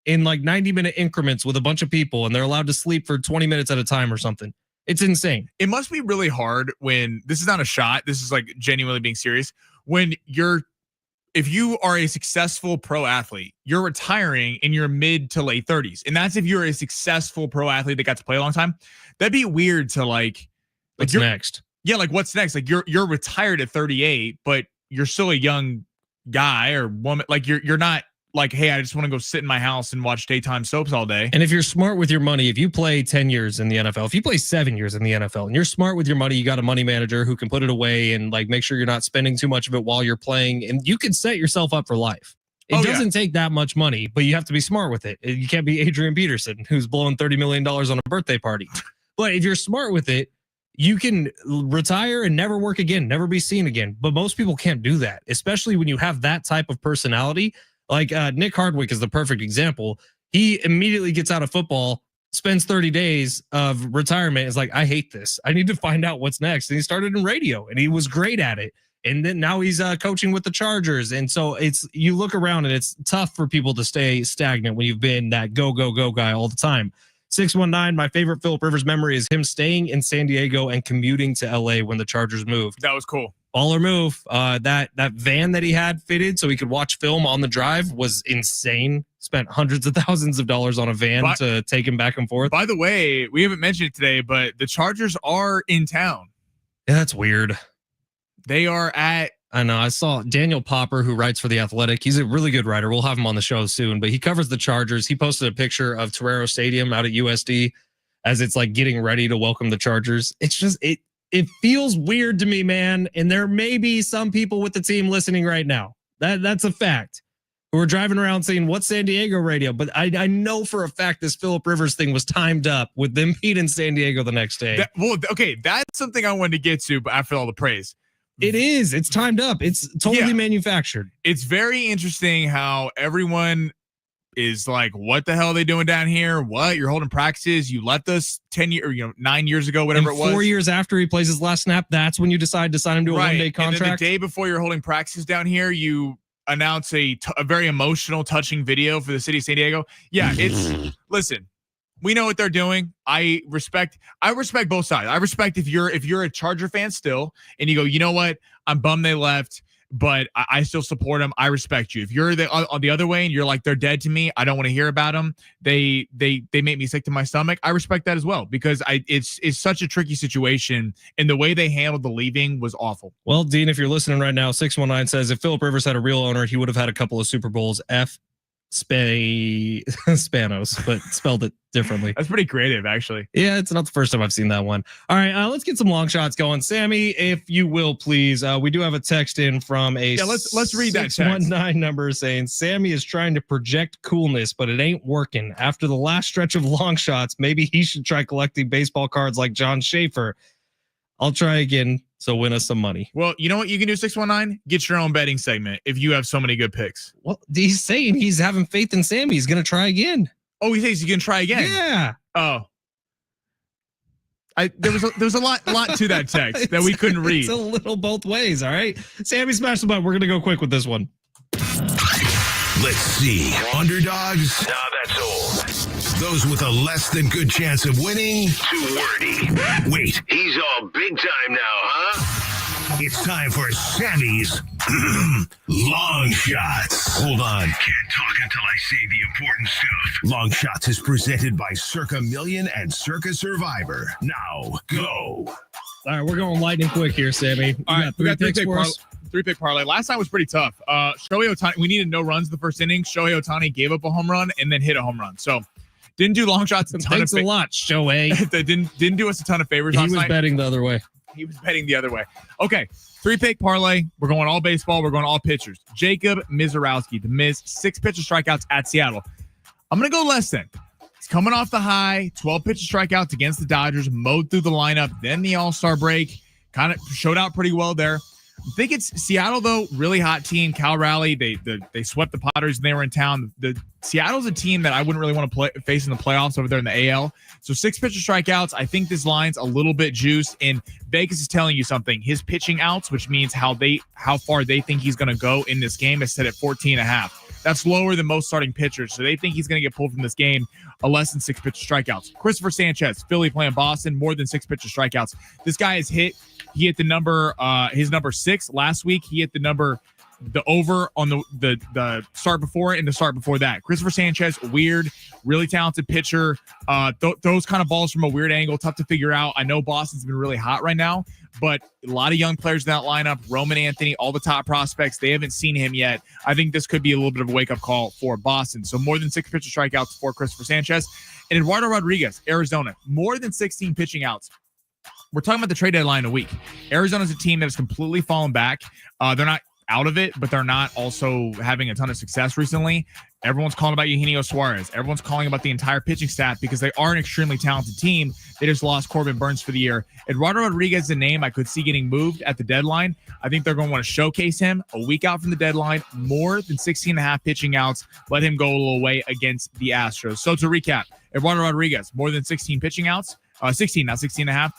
in like 90-minute increments with a bunch of people, and they're allowed to sleep for 20 minutes at a time or something. It's insane. It must be really hard when, this is not a shot, this is like genuinely being serious, when if you are a successful pro athlete, you're retiring in your mid to late 30s. And that's if you're a successful pro athlete that got to play a long time. That'd be weird to what's next? Yeah, like what's next? Like you're retired at 38, but you're still a young guy or woman. Like you're not like, hey, I just want to go sit in my house and watch daytime soaps all day. And if you're smart with your money, if you play 10 years in the NFL, if you play 7 years in the NFL and you're smart with your money, you got a money manager who can put it away and like make sure you're not spending too much of it while you're playing, and you can set yourself up for life. It doesn't take that much money, but you have to be smart with it. You can't be Adrian Peterson, who's blowing $30 million on a birthday party. But if you're smart with it, you can retire and never work again, never be seen again. But most people can't do that, especially when you have that type of personality. Like Nick Hardwick is the perfect example. He immediately gets out of football, spends 30 days of retirement. Is like, I hate this. I need to find out what's next. And he started in radio, and he was great at it. And then now he's coaching with the Chargers. And so you look around, and it's tough for people to stay stagnant when you've been that go guy all the time. 619, my favorite Phillip Rivers memory is him staying in San Diego and commuting to LA when the Chargers moved. That was cool. Baller move. That van that he had fitted so he could watch film on the drive was insane. Spent hundreds of thousands of dollars on a van to take him back and forth. By the way, we haven't mentioned it today, but the Chargers are in town. Yeah, that's weird. They are at... I know. I saw Daniel Popper, who writes for The Athletic. He's a really good writer. We'll have him on the show soon, but he covers the Chargers. He posted a picture of Torero Stadium out at USD as it's like getting ready to welcome the Chargers. It's just, it feels weird to me, man. And there may be some people with the team listening right now. That's a fact. who were driving around saying, what's San Diego radio? But I know for a fact this Phillip Rivers thing was timed up with them beating San Diego the next day. That's something I wanted to get to after all the praise. It is. It's timed up. It's totally manufactured. It's very interesting how everyone is like, what the hell are they doing down here? What? You're holding practices. You left us 9 years ago, whatever it was. 4 years after he plays his last snap, that's when you decide to sign him to a one-day contract. And then the day before you're holding practices down here, you announce a very emotional, touching video for the city of San Diego. Yeah, listen, we know what they're doing. I respect both sides. I respect if you're a Charger fan still and you go, you know what? I'm bummed they left, but I still support them. I respect you. If you're on the other way and you're like, they're dead to me, I don't want to hear about them. They make me sick to my stomach. I respect that as well, because it's such a tricky situation, and the way they handled the leaving was awful. Well, Dean, if you're listening right now, 619 says if Phillip Rivers had a real owner, he would have had a couple of Super Bowls. Spanos, but spelled it differently. That's pretty creative, actually. Yeah, it's not the first time I've seen that one. All right, let's get some long shots going. Sammy, if you will, please. We do have a text in from a let's read that text. 619 number saying Sammy is trying to project coolness, but it ain't working. After the last stretch of long shots, maybe he should try collecting baseball cards like John Schaefer. I'll try again. So win us some money. Well, you know what you can do, 619? Get your own betting segment if you have so many good picks. Well, he's saying he's having faith in Sammy. He's going to try again. Oh, he says he's going to try again? Yeah. Oh. There was a lot to that text that we couldn't read. It's a little both ways, all right? Sammy, smash the button. We're going to go quick with this one. Let's see. Underdogs? Nah, that's old. Those with a less than good chance of winning? Too wordy. Wait, he's all big time now, huh? It's time for Sammy's Long Shots. Hold on. Can't talk until I say the important stuff. Long Shots is presented by Circa Million and Circa Survivor. Now, go. All right, we're going lightning quick here, Sammy. All right, we got three-pick parlay. Last time was pretty tough. Shohei Ohtani, we needed no runs the first inning. Shohei Ohtani gave up a home run and then hit a home run. So didn't do long shots. Thanks a lot, Shohei. That didn't do us a ton of favors. He was betting the other way. He was betting the other way. Okay, three-pick parlay. We're going all baseball. We're going all pitchers. Jacob Mizorowski, the Miz, 6 pitcher strikeouts at Seattle. I'm going to go less than. He's coming off the high, 12 pitcher strikeouts against the Dodgers, mowed through the lineup, then the All-Star break, kind of showed out pretty well there. I think it's Seattle, though, really hot team. Cal Raleigh, they swept the Padres and they were in town. Seattle's a team that I wouldn't really want to face in the playoffs over there in the AL. So 6 pitcher strikeouts. I think this line's a little bit juiced, and Vegas is telling you something. His pitching outs, which means how far they think he's going to go in this game, is set at 14.5. That's lower than most starting pitchers. So they think he's going to get pulled from this game a less than 6 pitcher strikeouts. Christopher Sanchez, Philly playing Boston, more than 6 pitcher strikeouts. This guy has hit. He hit the number, his number 6 last week. He hit the over on the start before and the start before that. Christopher Sanchez, weird, really talented pitcher. Those kind of balls from a weird angle, tough to figure out. I know Boston's been really hot right now, but a lot of young players in that lineup. Roman Anthony, all the top prospects, they haven't seen him yet. I think this could be a little bit of a wake-up call for Boston. So more than 6 pitcher strikeouts for Christopher Sanchez. And Eduardo Rodriguez, Arizona, more than 16 pitching outs. We're talking about the trade deadline in a week. Arizona's a team that has completely fallen back. They're not out of it, but they're not also having a ton of success recently. Everyone's calling about Eugenio Suarez. Everyone's calling about the entire pitching staff because they are an extremely talented team. They just lost Corbin Burns for the year. Eduardo Rodriguez is a name I could see getting moved at the deadline. I think they're going to want to showcase him a week out from the deadline, more than 16.5 pitching outs. Let him go a little way against the Astros. So to recap, Eduardo Rodriguez, more than 16 pitching outs. 16, not 16.5.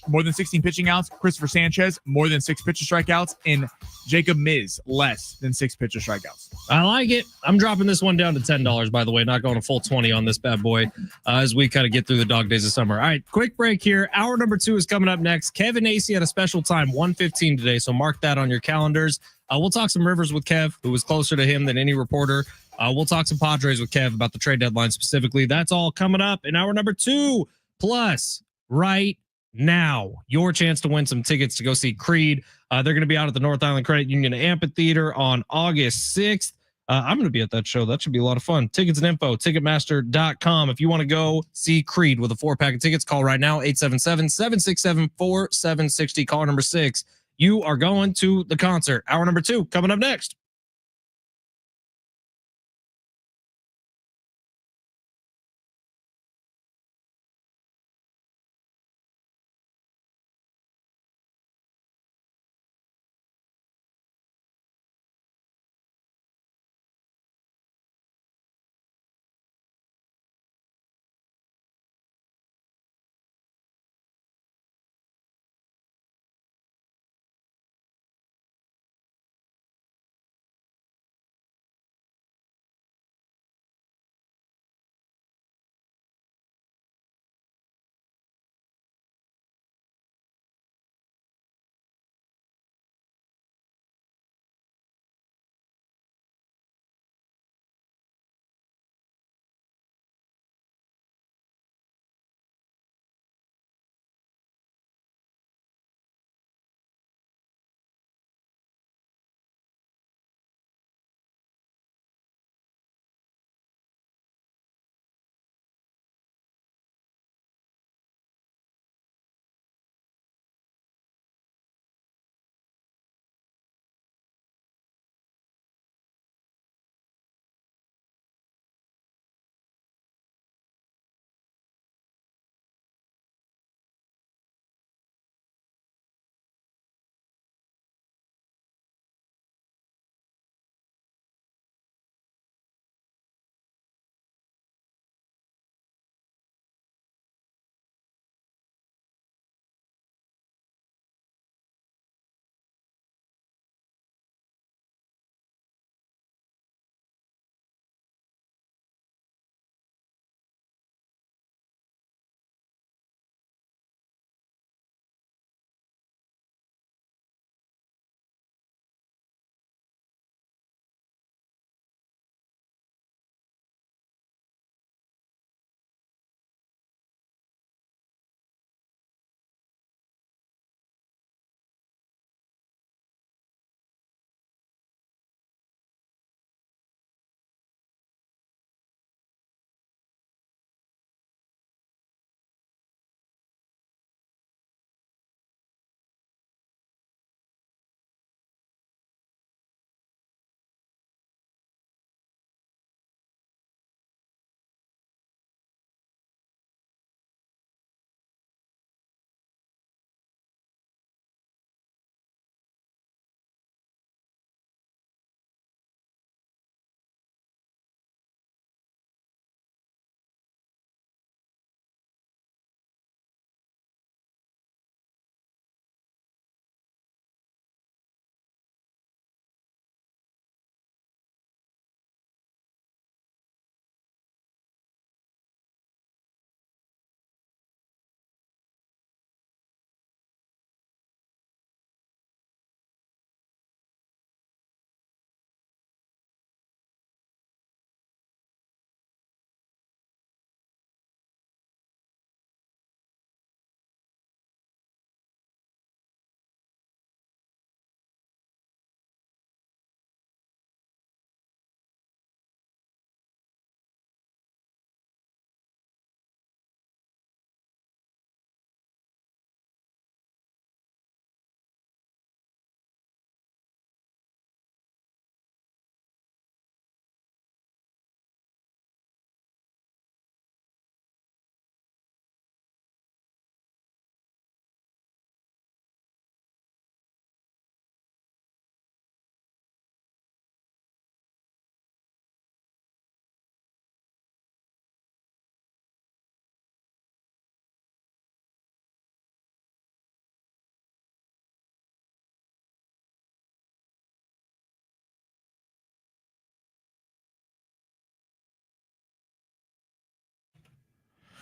More than 16 pitching outs. Christopher Sanchez, more than 6 pitcher strikeouts. And Jacob Miz, less than 6 pitcher strikeouts. I like it. I'm dropping this one down to $10, by the way, not going a full 20 on this bad boy as we kind of get through the dog days of summer. All right, quick break here. Hour number 2 is coming up next. Kevin Acee at a special time, 1:15 today, so mark that on your calendars. We'll talk some Rivers with Kev, who was closer to him than any reporter. We'll talk some Padres with Kev about the trade deadline specifically. That's all coming up in hour number 2. Plus, right now, your chance to win some tickets to go see Creed. They're going to be out at the North Island Credit Union Amphitheater on August 6th. I'm going to be at that show. That should be a lot of fun. Tickets and info, Ticketmaster.com. If you want to go see Creed with a 4-pack of tickets, call right now, 877-767-4760. Call number 6. You are going to the concert. Hour number 2 coming up next.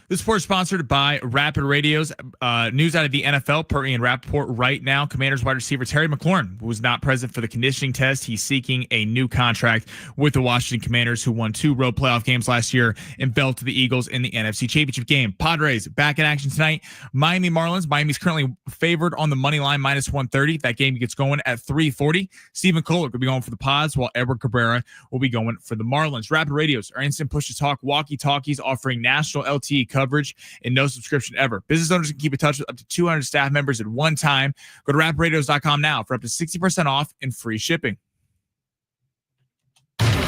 This report is sponsored by Rapid Radio's news out of the NFL per Ian Rappaport right now. Commanders wide receiver Terry McLaurin was not present for the conditioning test. He's seeking a new contract with the Washington Commanders, who won 2 road playoff games last year and fell to the Eagles in the NFC Championship game. Padres back in action tonight. Miami Marlins. Miami's currently favored on the money line, -130. That game gets going at 3:40. Stephen Kohler could be going for the Pods, while Edward Cabrera will be going for the Marlins. Rapid Radios are instant push-to-talk walkie-talkies offering national LTE coverage and no subscription ever. Business owners can keep in touch with up to 200 staff members at one time. Go to rapidradios.com now for up to 60% off and free shipping. Welcome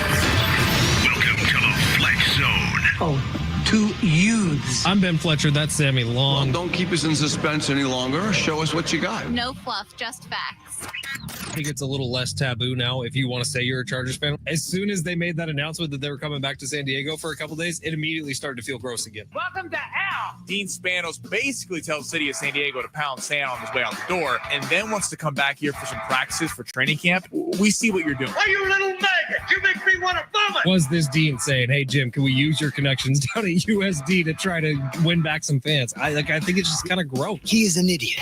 to the Fletch Zone. Oh, 2 youths. I'm Ben Fletcher. That's Sammy Long. Well, don't keep us in suspense any longer. Show us what you got. No fluff, just facts. I think it's a little less taboo now if you want to say you're a Chargers fan. As soon as they made that announcement that they were coming back to San Diego for a couple days, it immediately started to feel gross again. Welcome to hell. Dean Spanos basically tells the city of San Diego to pound sand on his way out the door and then wants to come back here for some practices for training camp. We see what you're doing. Why, you little maggot? You make me want to vomit. Was this Dean saying, "Hey Jim, can we use your connections down at USD to try to win back some fans?" I think it's just kind of gross. He is an idiot.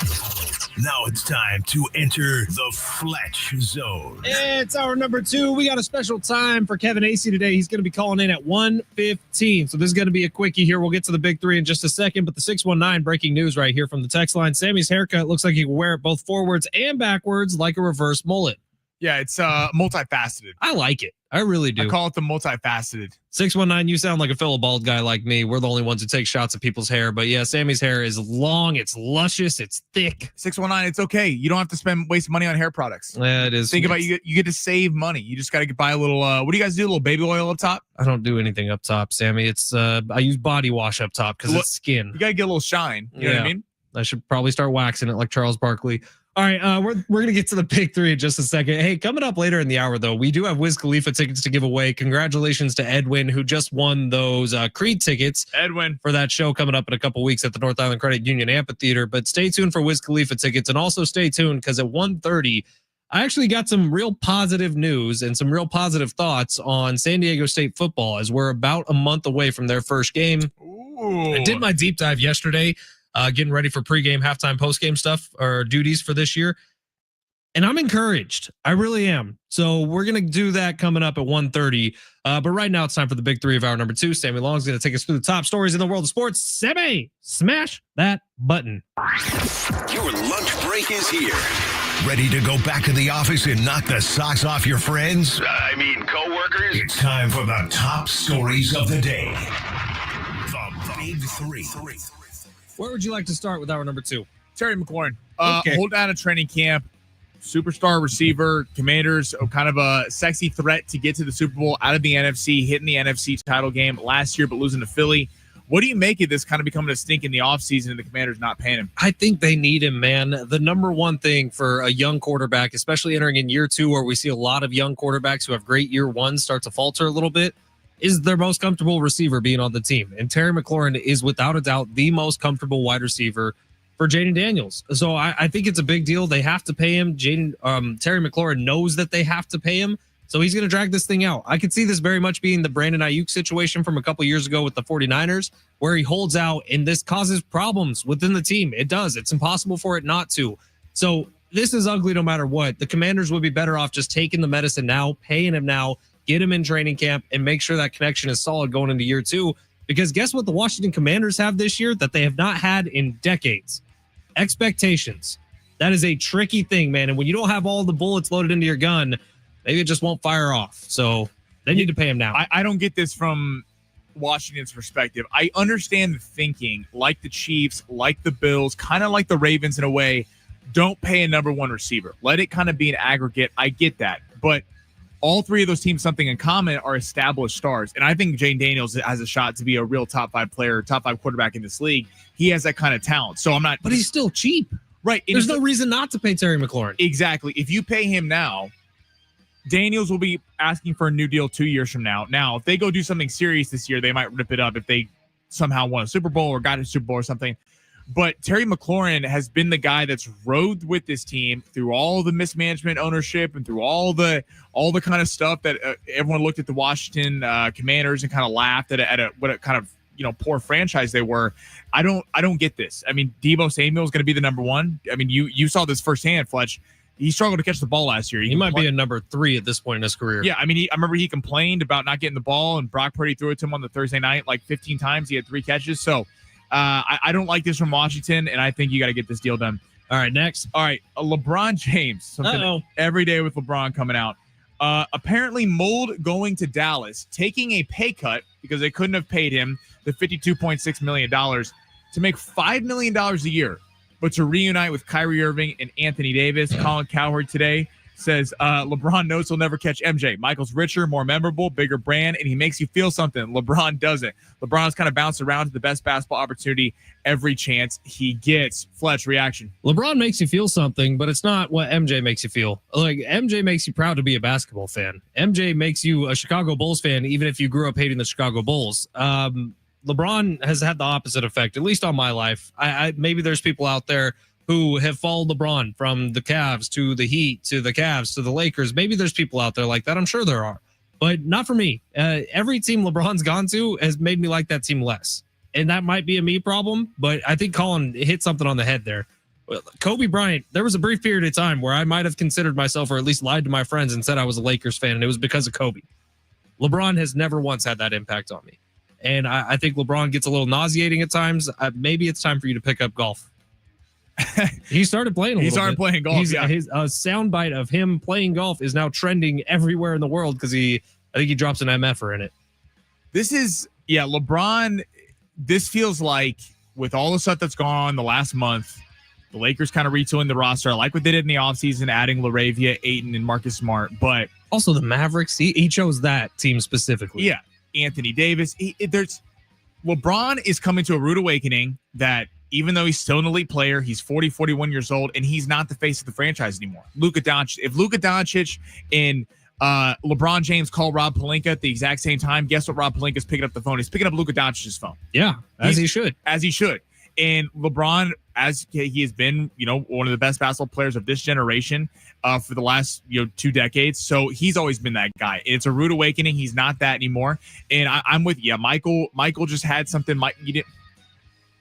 Now it's time to enter the Fletch Zone. It's hour number 2. We got a special time for Kevin Acee today. He's going to be calling in at 1:15. So this is going to be a quickie here. We'll get to the big 3 in just a second. But the 619 breaking news right here from the text line. Sammy's haircut looks like he can wear it both forwards and backwards like a reverse mullet. Yeah, it's multifaceted. I like it. I really do. I call it the multifaceted. 619, you sound like a fellow bald guy like me. We're the only ones who take shots at people's hair. But yeah, Sammy's hair is long, it's luscious, it's thick. 619, it's okay. You don't have to waste money on hair products. Yeah, it is. Think about you get to save money. You just got to buy a little, what do you guys do? A little baby oil up top? I don't do anything up top, Sammy. It's I use body wash up top because it's skin. You got to get a little shine. You know what I mean? I should probably start waxing it like Charles Barkley. All right, we're going to get to the big 3 in just a second. Hey, coming up later in the hour, though, we do have Wiz Khalifa tickets to give away. Congratulations to Edwin, who just won those Creed tickets. Edwin. For that show coming up in a couple weeks at the North Island Credit Union Amphitheater. But stay tuned for Wiz Khalifa tickets, and also stay tuned because at 1:30, I actually got some real positive news and some real positive thoughts on San Diego State football as we're about a month away from their first game. Ooh. I did my deep dive yesterday. Getting ready for pregame, halftime, postgame stuff or duties for this year. And I'm encouraged. I really am. So we're going to do that coming up at 1:30. But right now it's time for the big 3 of hour number 2. Sammy Long's going to take us through the top stories in the world of sports. Sammy, smash that button. Your lunch break is here. Ready to go back to the office and knock the socks off your friends? Coworkers? It's time for the top stories of the day. The big 3. Where would you like to start with hour number 2? Terry McLaurin. Okay. Hold down a training camp. Superstar receiver. Commanders, kind of a sexy threat to get to the Super Bowl out of the NFC, hitting the NFC title game last year, but losing to Philly. What do you make of this kind of becoming a stink in the offseason and the Commanders not paying him? I think they need him, man. The number one thing for a young quarterback, especially entering in year 2, where we see a lot of young quarterbacks who have great year 1 start to falter a little bit, is their most comfortable receiver being on the team. And Terry McLaurin is without a doubt the most comfortable wide receiver for Jaden Daniels. So I think it's a big deal. They have to pay him. Terry McLaurin knows that they have to pay him. So he's going to drag this thing out. I could see this very much being the Brandon Ayuk situation from a couple years ago with the 49ers, where he holds out and this causes problems within the team. It does. It's impossible for it not to. So this is ugly no matter what. The Commanders would be better off just taking the medicine now, paying him now, get him in training camp, and make sure that connection is solid going into year 2. Because guess what the Washington Commanders have this year that they have not had in decades? Expectations. That is a tricky thing, man. And when you don't have all the bullets loaded into your gun, maybe it just won't fire off. So they need to pay him now. I don't get this from Washington's perspective. I understand the thinking, like the Chiefs, like the Bills, kind of like the Ravens in a way. Don't pay a number 1 receiver. Let it kind of be an aggregate. I get that. But all 3 of those teams, something in common, are established stars. And I think Jaden Daniels has a shot to be a real top 5 player, top 5 quarterback in this league. He has that kind of talent. So I'm not. But he's still cheap. Right. There's no reason not to pay Terry McLaurin. Exactly. If you pay him now, Daniels will be asking for a new deal 2 years from now. Now, if they go do something serious this year, they might rip it up if they somehow won a Super Bowl or got a Super Bowl or something. But Terry McLaurin has been the guy that's rode with this team through all the mismanagement, ownership, and through all the kind of stuff that everyone looked at the Washington Commanders and kind of laughed at what a kind of poor franchise they were. I don't get this. I mean, Deebo Samuel is going to be the number one. I mean, you saw this firsthand, Fletch. He struggled to catch the ball last year. He might be a number 3 at this point in his career. Yeah, I mean, I remember he complained about not getting the ball, and Brock Purdy threw it to him on the Thursday night like 15 times. He had 3 catches. So I don't like this from Washington, and I think you got to get this deal done. All right, next. All right, LeBron James. Something every day with LeBron coming out. Apparently mulled going to Dallas, taking a pay cut because they couldn't have paid him the $52.6 million to make $5 million a year, but to reunite with Kyrie Irving and Anthony Davis. Colin Cowherd today says LeBron knows he'll never catch MJ. Michael's richer, more memorable, bigger brand, and he makes you feel something. LeBron doesn't. LeBron's kind of bounced around to the best basketball opportunity every chance he gets. Fletch, reaction. LeBron makes you feel something, but it's not what MJ makes you feel. Like, MJ makes you proud to be a basketball fan. MJ makes you a Chicago Bulls fan, even if you grew up hating the Chicago Bulls. LeBron has had the opposite effect, at least on my life. I maybe there's people out there who have followed LeBron from the Cavs to the Heat to the Cavs to the Lakers. Maybe there's people out there like that. I'm sure there are, but not for me. Every team LeBron's gone to has made me like that team less. And that might be a me problem, but I think Colin hit something on the head there. Kobe Bryant, there was a brief period of time where I might have considered myself, or at least lied to my friends and said I was a Lakers fan, and it was because of Kobe. LeBron has never once had that impact on me. And I think LeBron gets a little nauseating at times. Maybe it's time for you to pick up golf. He started playing He started playing golf. His soundbite of him playing golf is now trending everywhere in the world because I think he drops an MFer in it. This is, LeBron, this feels like with all the stuff that's gone on the last month, the Lakers kind of retooling the roster. I like what they did in the offseason, adding LaRavia, Ayton, and Marcus Smart. But also the Mavericks, he chose that team specifically. Yeah, Anthony Davis. LeBron is coming to a rude awakening that even though he's still an elite player, he's 40, 41 years old, and he's not the face of the franchise anymore. If Luka Doncic and LeBron James call Rob Pelinka at the exact same time, guess what Rob Pelinka's picking up the phone? He's picking up Luka Doncic's phone. Yeah, as he should. And LeBron, as he has been, one of the best basketball players of this generation for the last 2 decades. So he's always been that guy. And it's a rude awakening. He's not that anymore. And I'm with you. Michael just had something.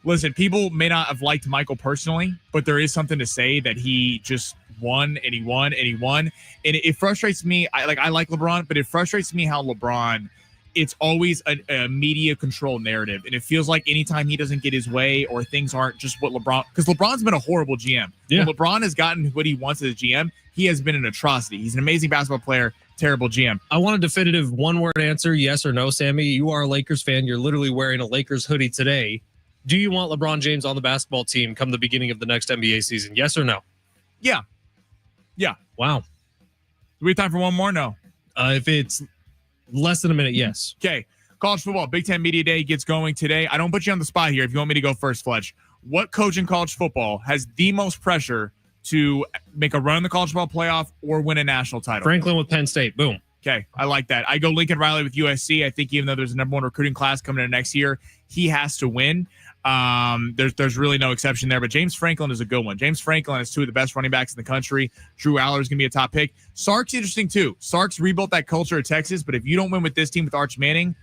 Listen, people may not have liked Michael personally, but there is something to say that he just won and he won and he won. And it frustrates me. I like LeBron, but it frustrates me how LeBron, it's always a media control narrative. And it feels like anytime he doesn't get his way or things aren't just what LeBron, because LeBron's been a horrible GM. Yeah. When LeBron has gotten what he wants as a GM, he has been an atrocity. He's an amazing basketball player, terrible GM. I want a definitive one-word answer, yes or no, Sammy. You are a Lakers fan. You're literally wearing a Lakers hoodie today. Do you want LeBron James on the basketball team come the beginning of the next NBA season? Yes or no? Yeah. Wow. Do we have time for one more? No. If it's less than a minute, yes. Okay. College football, Big Ten Media Day gets going today. I don't put you on the spot here if you want me to go first, Fletch. What coach in college football has the most pressure to make a run in the college football playoff or win a national title? Franklin with Penn State. Boom. Okay, I like that. I go Lincoln Riley with USC. I think even though there's a number 1 recruiting class coming in next year, he has to win. There's really no exception there, but James Franklin is a good one. James Franklin has 2 of the best running backs in the country. Drew Aller is going to be a top pick. Sark's interesting too. Sark's rebuilt that culture at Texas, but if you don't win with this team with Arch Manning,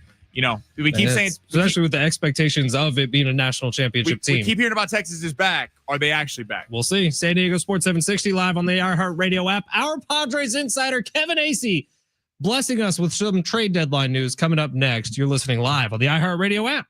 we keep saying, especially with the expectations of it being a national championship team. We keep hearing about Texas is back. Are they actually back? We'll see. San Diego Sports 760 live on the iHeartRadio app. Our Padres insider Kevin Acee blessing us with some trade deadline news coming up next. You're listening live on the iHeartRadio app.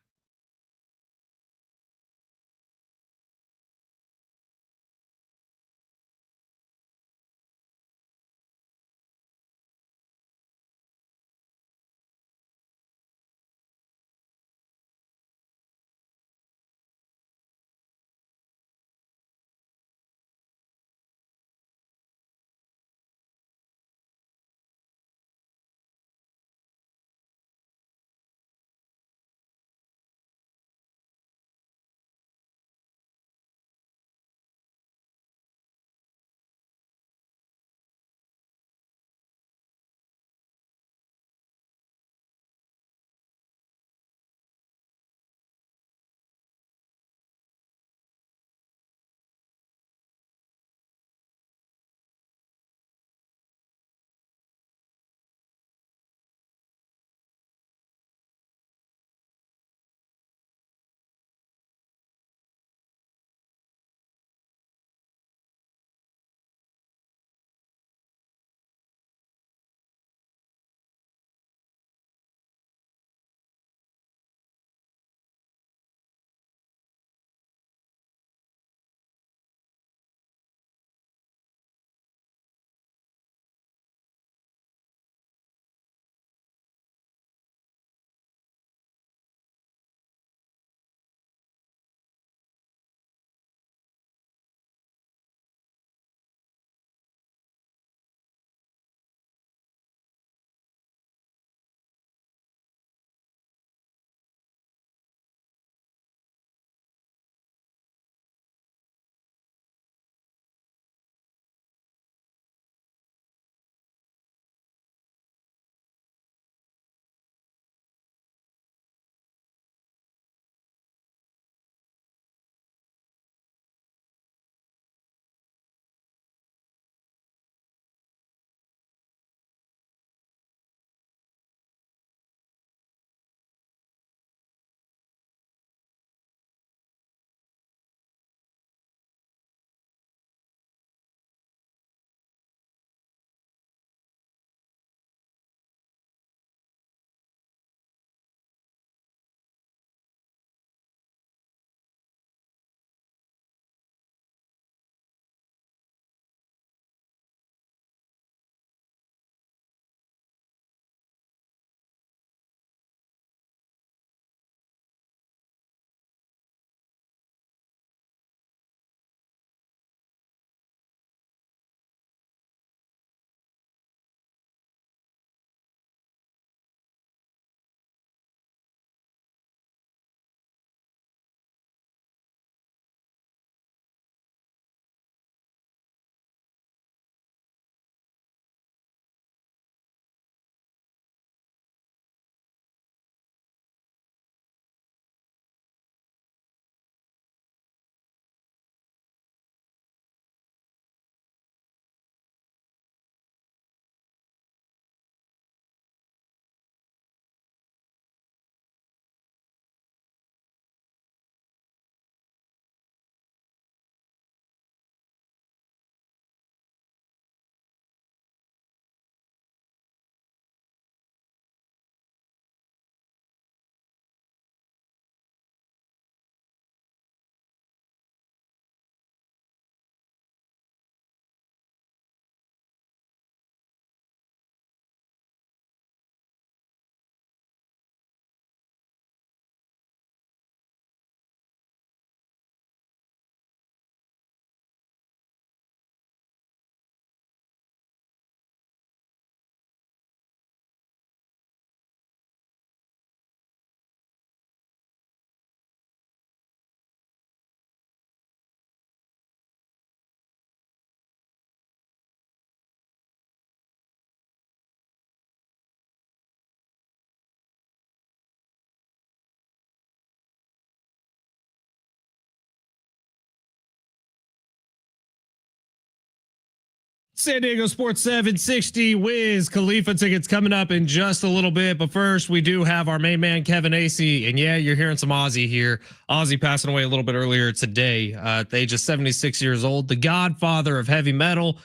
San Diego Sports 760 Wiz Khalifa tickets coming up in just a little bit. But first, we do have our main man, Kevin Acee. And yeah, you're hearing some Ozzy here. Ozzy passing away a little bit earlier today at the age of 76 years old, the godfather of heavy metal.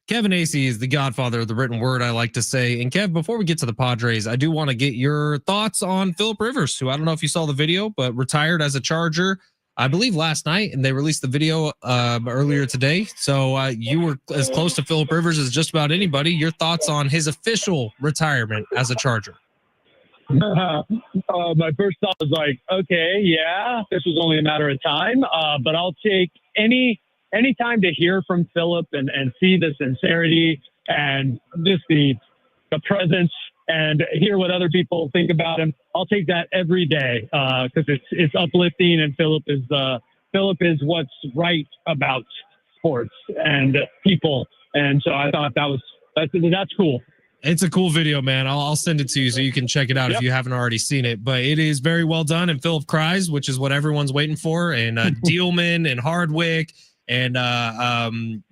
Kevin Acee is the godfather of the written word, I like to say. And Kev, before we get to the Padres, I do want to get your thoughts on Phillip Rivers, who I don't know if you saw the video, but retired as a Charger, I believe last night, and they released the video earlier today. So you were as close to Phillip Rivers as just about anybody. Your thoughts on his official retirement as a Charger? My first thought was like, okay, yeah, this was only a matter of time. But I'll take any time to hear from Phillip and see the sincerity and just the presence and hear what other people think about him. I'll take that every day because it's uplifting, and Phillip is what's right about sports and people. And so I thought that's cool. It's a cool video, man. I'll send it to you so you can check it out if you haven't already seen it. But it is very well done, and Phillip cries, which is what everyone's waiting for. And Dealman and Hardwick and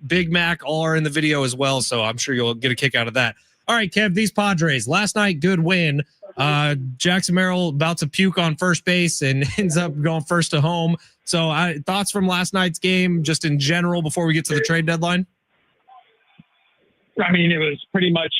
Big Mac all are in the video as well. So I'm sure you'll get a kick out of that. All right, Kev, these Padres, last night, good win. Jackson Merrill about to puke on first base and ends up going first to home. So thoughts from last night's game, just in general, before we get to the trade deadline? I mean, it was pretty much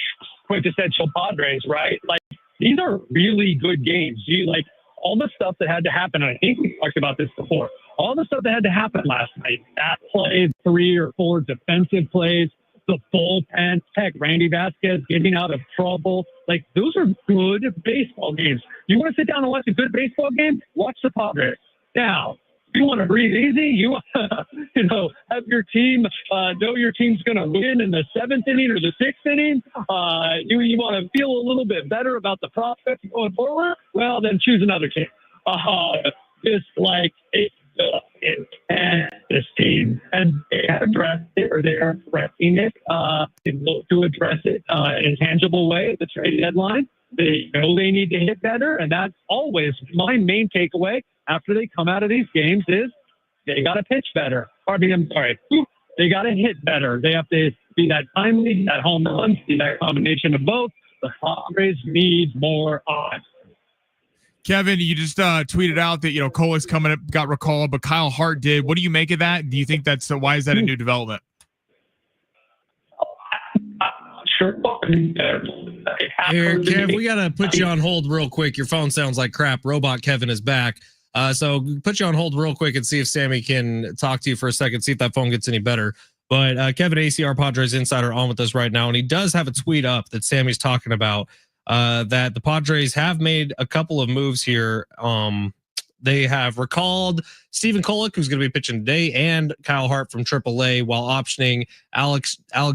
quintessential Padres, right? Like, these are really good games. Like, all the stuff that had to happen, and I think we talked about this before, all the stuff that had to happen last night, that play, 3 or 4 defensive plays, the bullpen, heck, Randy Vasquez getting out of trouble. Like, those are good baseball games. You want to sit down and watch a good baseball game? Watch the Padres. Now, you want to breathe easy? You want to, have your team know your team's going to win in the 7th inning or the 6th inning? You want to feel a little bit better about the prospects going forward? Well, then choose another team. Just like this team, and they have addressed it, or they are addressing it, to address it in a tangible way at the trade deadline. They know they need to hit better, and that's always my main takeaway after they come out of these games is they got to pitch better. They got to hit better. They have to be that timely, that home run, see that combination of both. The Padres need more odds. Kevin, you just tweeted out that, Kolek's coming up, got recalled, but Kyle Hart did. What do you make of that? Do you think why is that a new development? Sure. Here, Kev, we got to put you on hold real quick. Your phone sounds like crap. Robot Kevin is back. So put you on hold real quick and see if Sammy can talk to you for a second, see if that phone gets any better. But Kevin Acee, our Padres insider, on with us right now, and he does have a tweet up that Sammy's talking about. That the Padres have made a couple of moves here. They have recalled Stephen Kolek, who's going to be pitching today, and Kyle Hart from AAA, while optioning Alec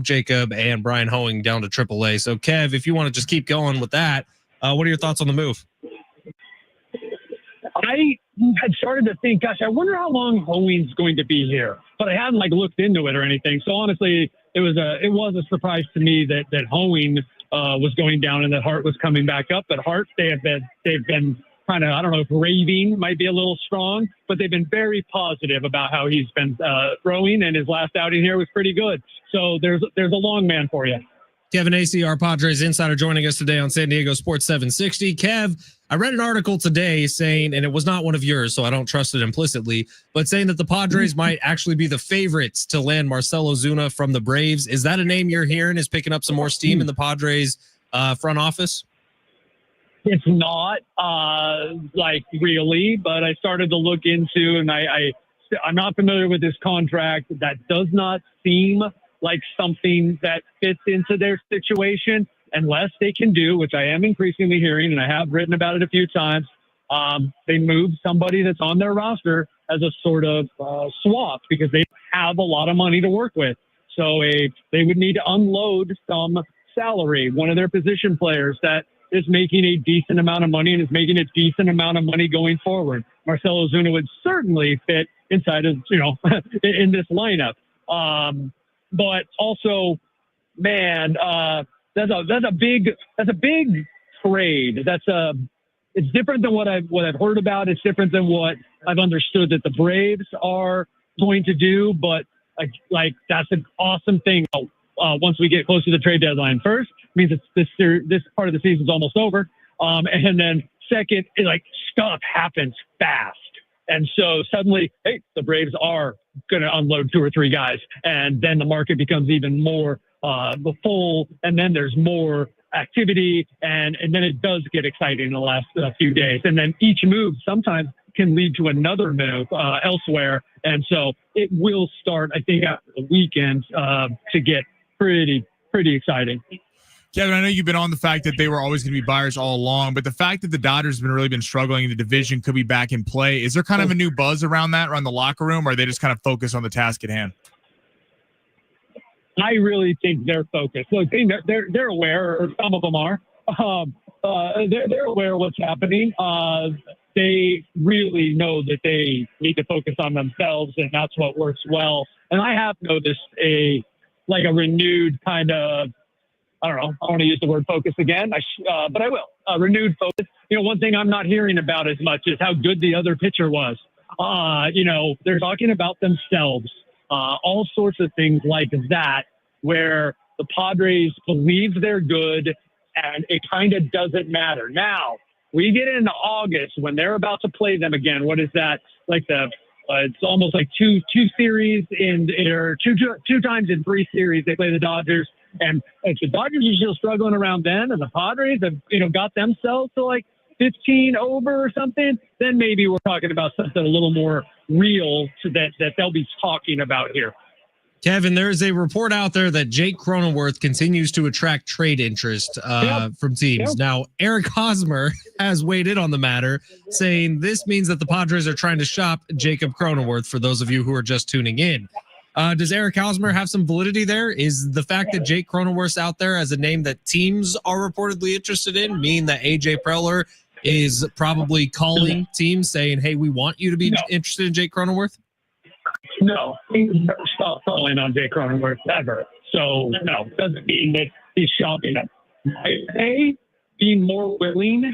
Jacob and Brian Hoeing down to AAA. So, Kev, if you want to just keep going with that, what are your thoughts on the move? I had started to think, gosh, I wonder how long Hoeing's going to be here, but I hadn't looked into it or anything. So honestly, it was a surprise to me that Hoeing was going down and that Hart was coming back up. But Hart, they've been kind of, I don't know if raving might be a little strong, but they've been very positive about how he's been throwing, and his last outing here was pretty good. So there's a long man for you. Kevin Acee, our Padres insider, joining us today on San Diego Sports 760. Kev, I read an article today saying, and it was not one of yours, so I don't trust it implicitly, but saying that the Padres might actually be the favorites to land Marcell Ozuna from the Braves. Is that a name you're hearing is picking up some more steam in the Padres front office? It's not really, but I started to look into, and I'm not familiar with this contract. That does not seem like something that fits into their situation, unless they can do, which I am increasingly hearing, and I have written about it a few times, they move somebody that's on their roster as a sort of swap, because they have a lot of money to work with. So they would need to unload some salary. One of their position players that is making a decent amount of money and is making a decent amount of money going forward. Marcell Ozuna would certainly fit inside of, in this lineup. But also, man, that's a big trade. It's different than what I've heard about. It's different than what I've understood that the Braves are going to do. But like that's an awesome thing. once we get close to the trade deadline. First, means this part of the season's almost over. And then second, stuff happens fast. And so suddenly, hey, the Braves are going to unload 2 or 3 guys. And then the market becomes even more full. And then there's more activity. And then it does get exciting in the last few days. And then each move sometimes can lead to another move elsewhere. And so it will start, I think, after the weekend to get pretty exciting. Kevin, I know you've been on the fact that they were always going to be buyers all along, but the fact that the Dodgers have really been struggling in the division could be back in play. Is there kind of a new buzz around that, around the locker room, or are they just kind of focused on the task at hand? I really think they're focused. Look, they're aware, or some of them are. They're aware of what's happening. They really know that they need to focus on themselves, and that's what works well. And I have noticed a renewed kind of, I don't know, I want to use the word focus again, but I will. Renewed focus. One thing I'm not hearing about as much is how good the other pitcher was. They're talking about themselves, all sorts of things like that, where the Padres believe they're good and it kind of doesn't matter. Now, we get into August when they're about to play them again. What is that? It's almost like two series or two times in 3 series they play the Dodgers. And if the Dodgers are still struggling around then, and the Padres have, got themselves to 15 over or something, then maybe we're talking about something a little more real that they'll be talking about here. Kevin, there is a report out there that Jake Cronenworth continues to attract trade interest from teams. Yep. Now, Eric Hosmer has weighed in on the matter, saying this means that the Padres are trying to shop Jacob Cronenworth, for those of you who are just tuning in. Does Eric Hosmer have some validity there? Is the fact that Jake Cronenworth's out there as a name that teams are reportedly interested in mean that AJ Preller is probably calling teams saying, hey, we want you to be interested in Jake Cronenworth? No, he's never stopped calling on Jake Cronenworth ever. So, no, doesn't mean that he's shopping him. Might they be more willing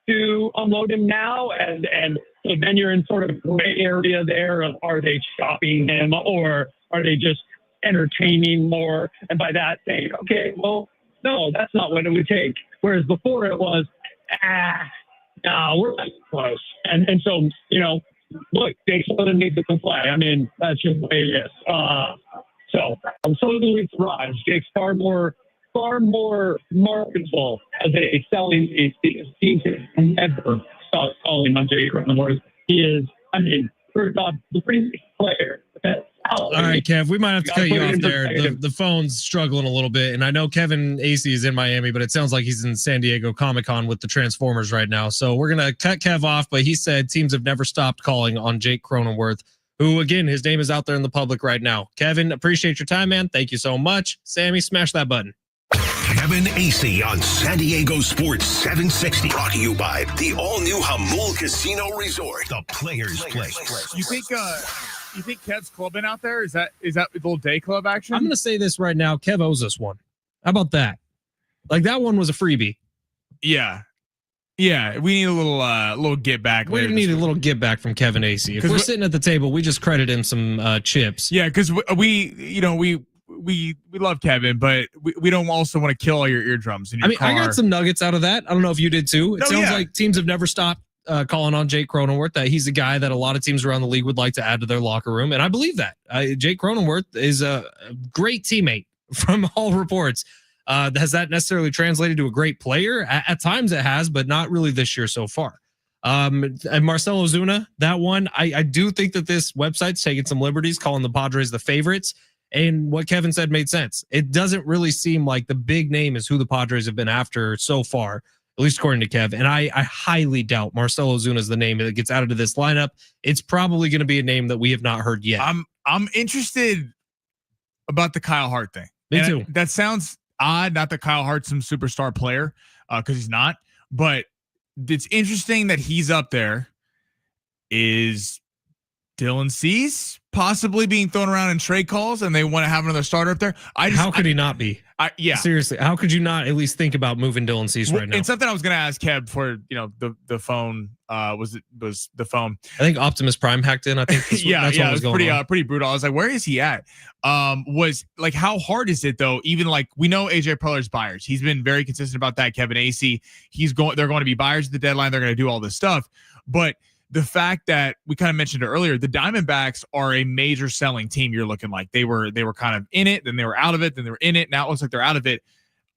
to unload him now? And so then you're in sort of gray area there of, are they shopping him or are they just entertaining more? And by that saying, okay, well, no, that's not what it would take. Whereas before it was, no, we're not close. And so, look, Jake Sloan needs to play. I mean, that's just the way it is. So I'm totally surprised. Jake's far more marketable as a selling piece because teams have never stopped calling on Jake Cronenworth. He is, first off, the pretty player. All right, Kev, we might have to cut you off there. The phone's struggling a little bit, and I know Kevin Acee is in Miami, but it sounds like he's in San Diego Comic-Con with the Transformers right now. So we're going to cut Kev off, but he said teams have never stopped calling on Jake Cronenworth, who, again, his name is out there in the public right now. Kevin, appreciate your time, man. Thank you so much. Sammy, smash that button. Kevin Acee on San Diego Sports 760. Brought to you by the all-new Hamul Casino Resort, the Players Place. You think Kev's clubbing out there? Is that the little day club action? I'm going to say this right now. Kev owes us one. How about that? That one was a freebie. Yeah. We need a little get back. We need a little get back from Kevin Acee. If we're sitting at the table, we just credit him some chips. Yeah, because we love Kevin, but we don't also want to kill all your eardrums in your car. I got some nuggets out of that. I don't know if you did too. It sounds like teams have never stopped calling on Jake Cronenworth, that he's a guy that a lot of teams around the league would like to add to their locker room. And I believe that. Jake Cronenworth is a great teammate from all reports. Has that necessarily translated to a great player? At times it has, but not really this year so far. And Marcell Ozuna, that one, I do think that this website's taking some liberties calling the Padres the favorites. And what Kevin said made sense. It doesn't really seem like the big name is who the Padres have been after so far, at least according to Kev. And I highly doubt Marcell Ozuna is the name that gets added to this lineup. It's probably going to be a name that we have not heard yet. I'm interested about the Kyle Hart thing. Me too. That sounds odd. Not that Kyle Hart's some superstar player, because he's not. But it's interesting that he's up there. Is Dylan Cease possibly being thrown around in trade calls, and they want to have another starter up there. How could he not be? Yeah. Seriously, how could you not at least think about moving Dylan Cease right now? And something I was going to ask Kev for, the phone was the phone. I think Optimus Prime hacked in. I think that's it was pretty brutal. I was like, where is he at? Was like, how hard is it though? Even like, we know AJ Preller's buyers. He's been very consistent about that. Kevin Acee, they're going to be buyers at the deadline. They're going to do all this stuff, but the fact that we kind of mentioned it earlier, the Diamondbacks are a major selling team. You're looking like they were kind of in it, then they were out of it, then they were in it. Now it looks like they're out of it.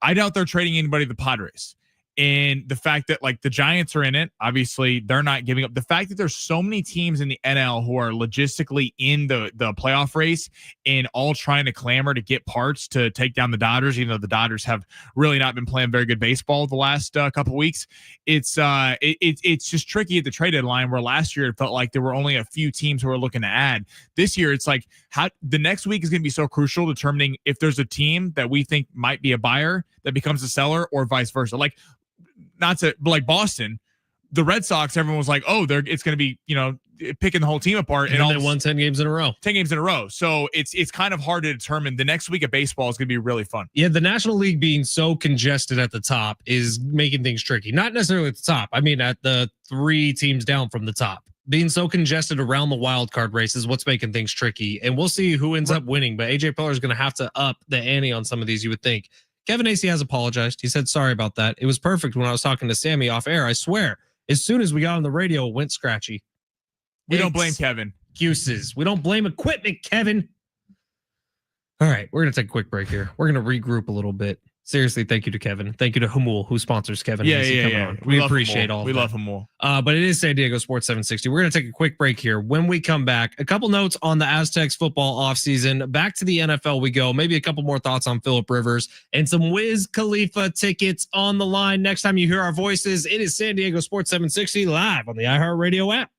I doubt they're trading anybody to the Padres. And the fact that like the Giants are in it, obviously they're not giving up. The fact that there's so many teams in the NL who are logistically in the playoff race and all trying to clamor to get parts to take down the Dodgers, even though the Dodgers have really not been playing very good baseball the last couple weeks. It's just tricky at the trade deadline, where last year it felt like there were only a few teams who were looking to add. This year it's like, how the next week is going to be so crucial, determining if there's a team that we think might be a buyer that becomes a seller, or vice versa. Like, not to, but like Boston, the Red Sox, everyone was like, oh, it's going to be, picking the whole team apart. And they won 10 games in a row. 10 games in a row. So it's kind of hard to determine. The next week of baseball is going to be really fun. Yeah, the National League being so congested at the top is making things tricky. Not necessarily at the top. I mean, at the 3 teams down from the top. Being so congested around the wild card race is what's making things tricky. And we'll see who ends up winning. But AJ Preller is going to have to up the ante on some of these, you would think. Kevin Acee has apologized. He said sorry about that. It was perfect when I was talking to Sammy off air. I swear. As soon as we got on the radio, it went scratchy. We don't blame Kevin. Excuses. We don't blame equipment, Kevin. All right, we're going to take a quick break here. We're going to regroup a little bit. Seriously, thank you to Kevin. Thank you to Hamul, who sponsors Kevin. Yeah. We appreciate all of that. We love Hamul. But it is San Diego Sports 760. We're going to take a quick break here. When we come back, a couple notes on the Aztecs football offseason. Back to the NFL we go. Maybe a couple more thoughts on Phillip Rivers and some Wiz Khalifa tickets on the line. Next time you hear our voices, it is San Diego Sports 760 live on the iHeartRadio app.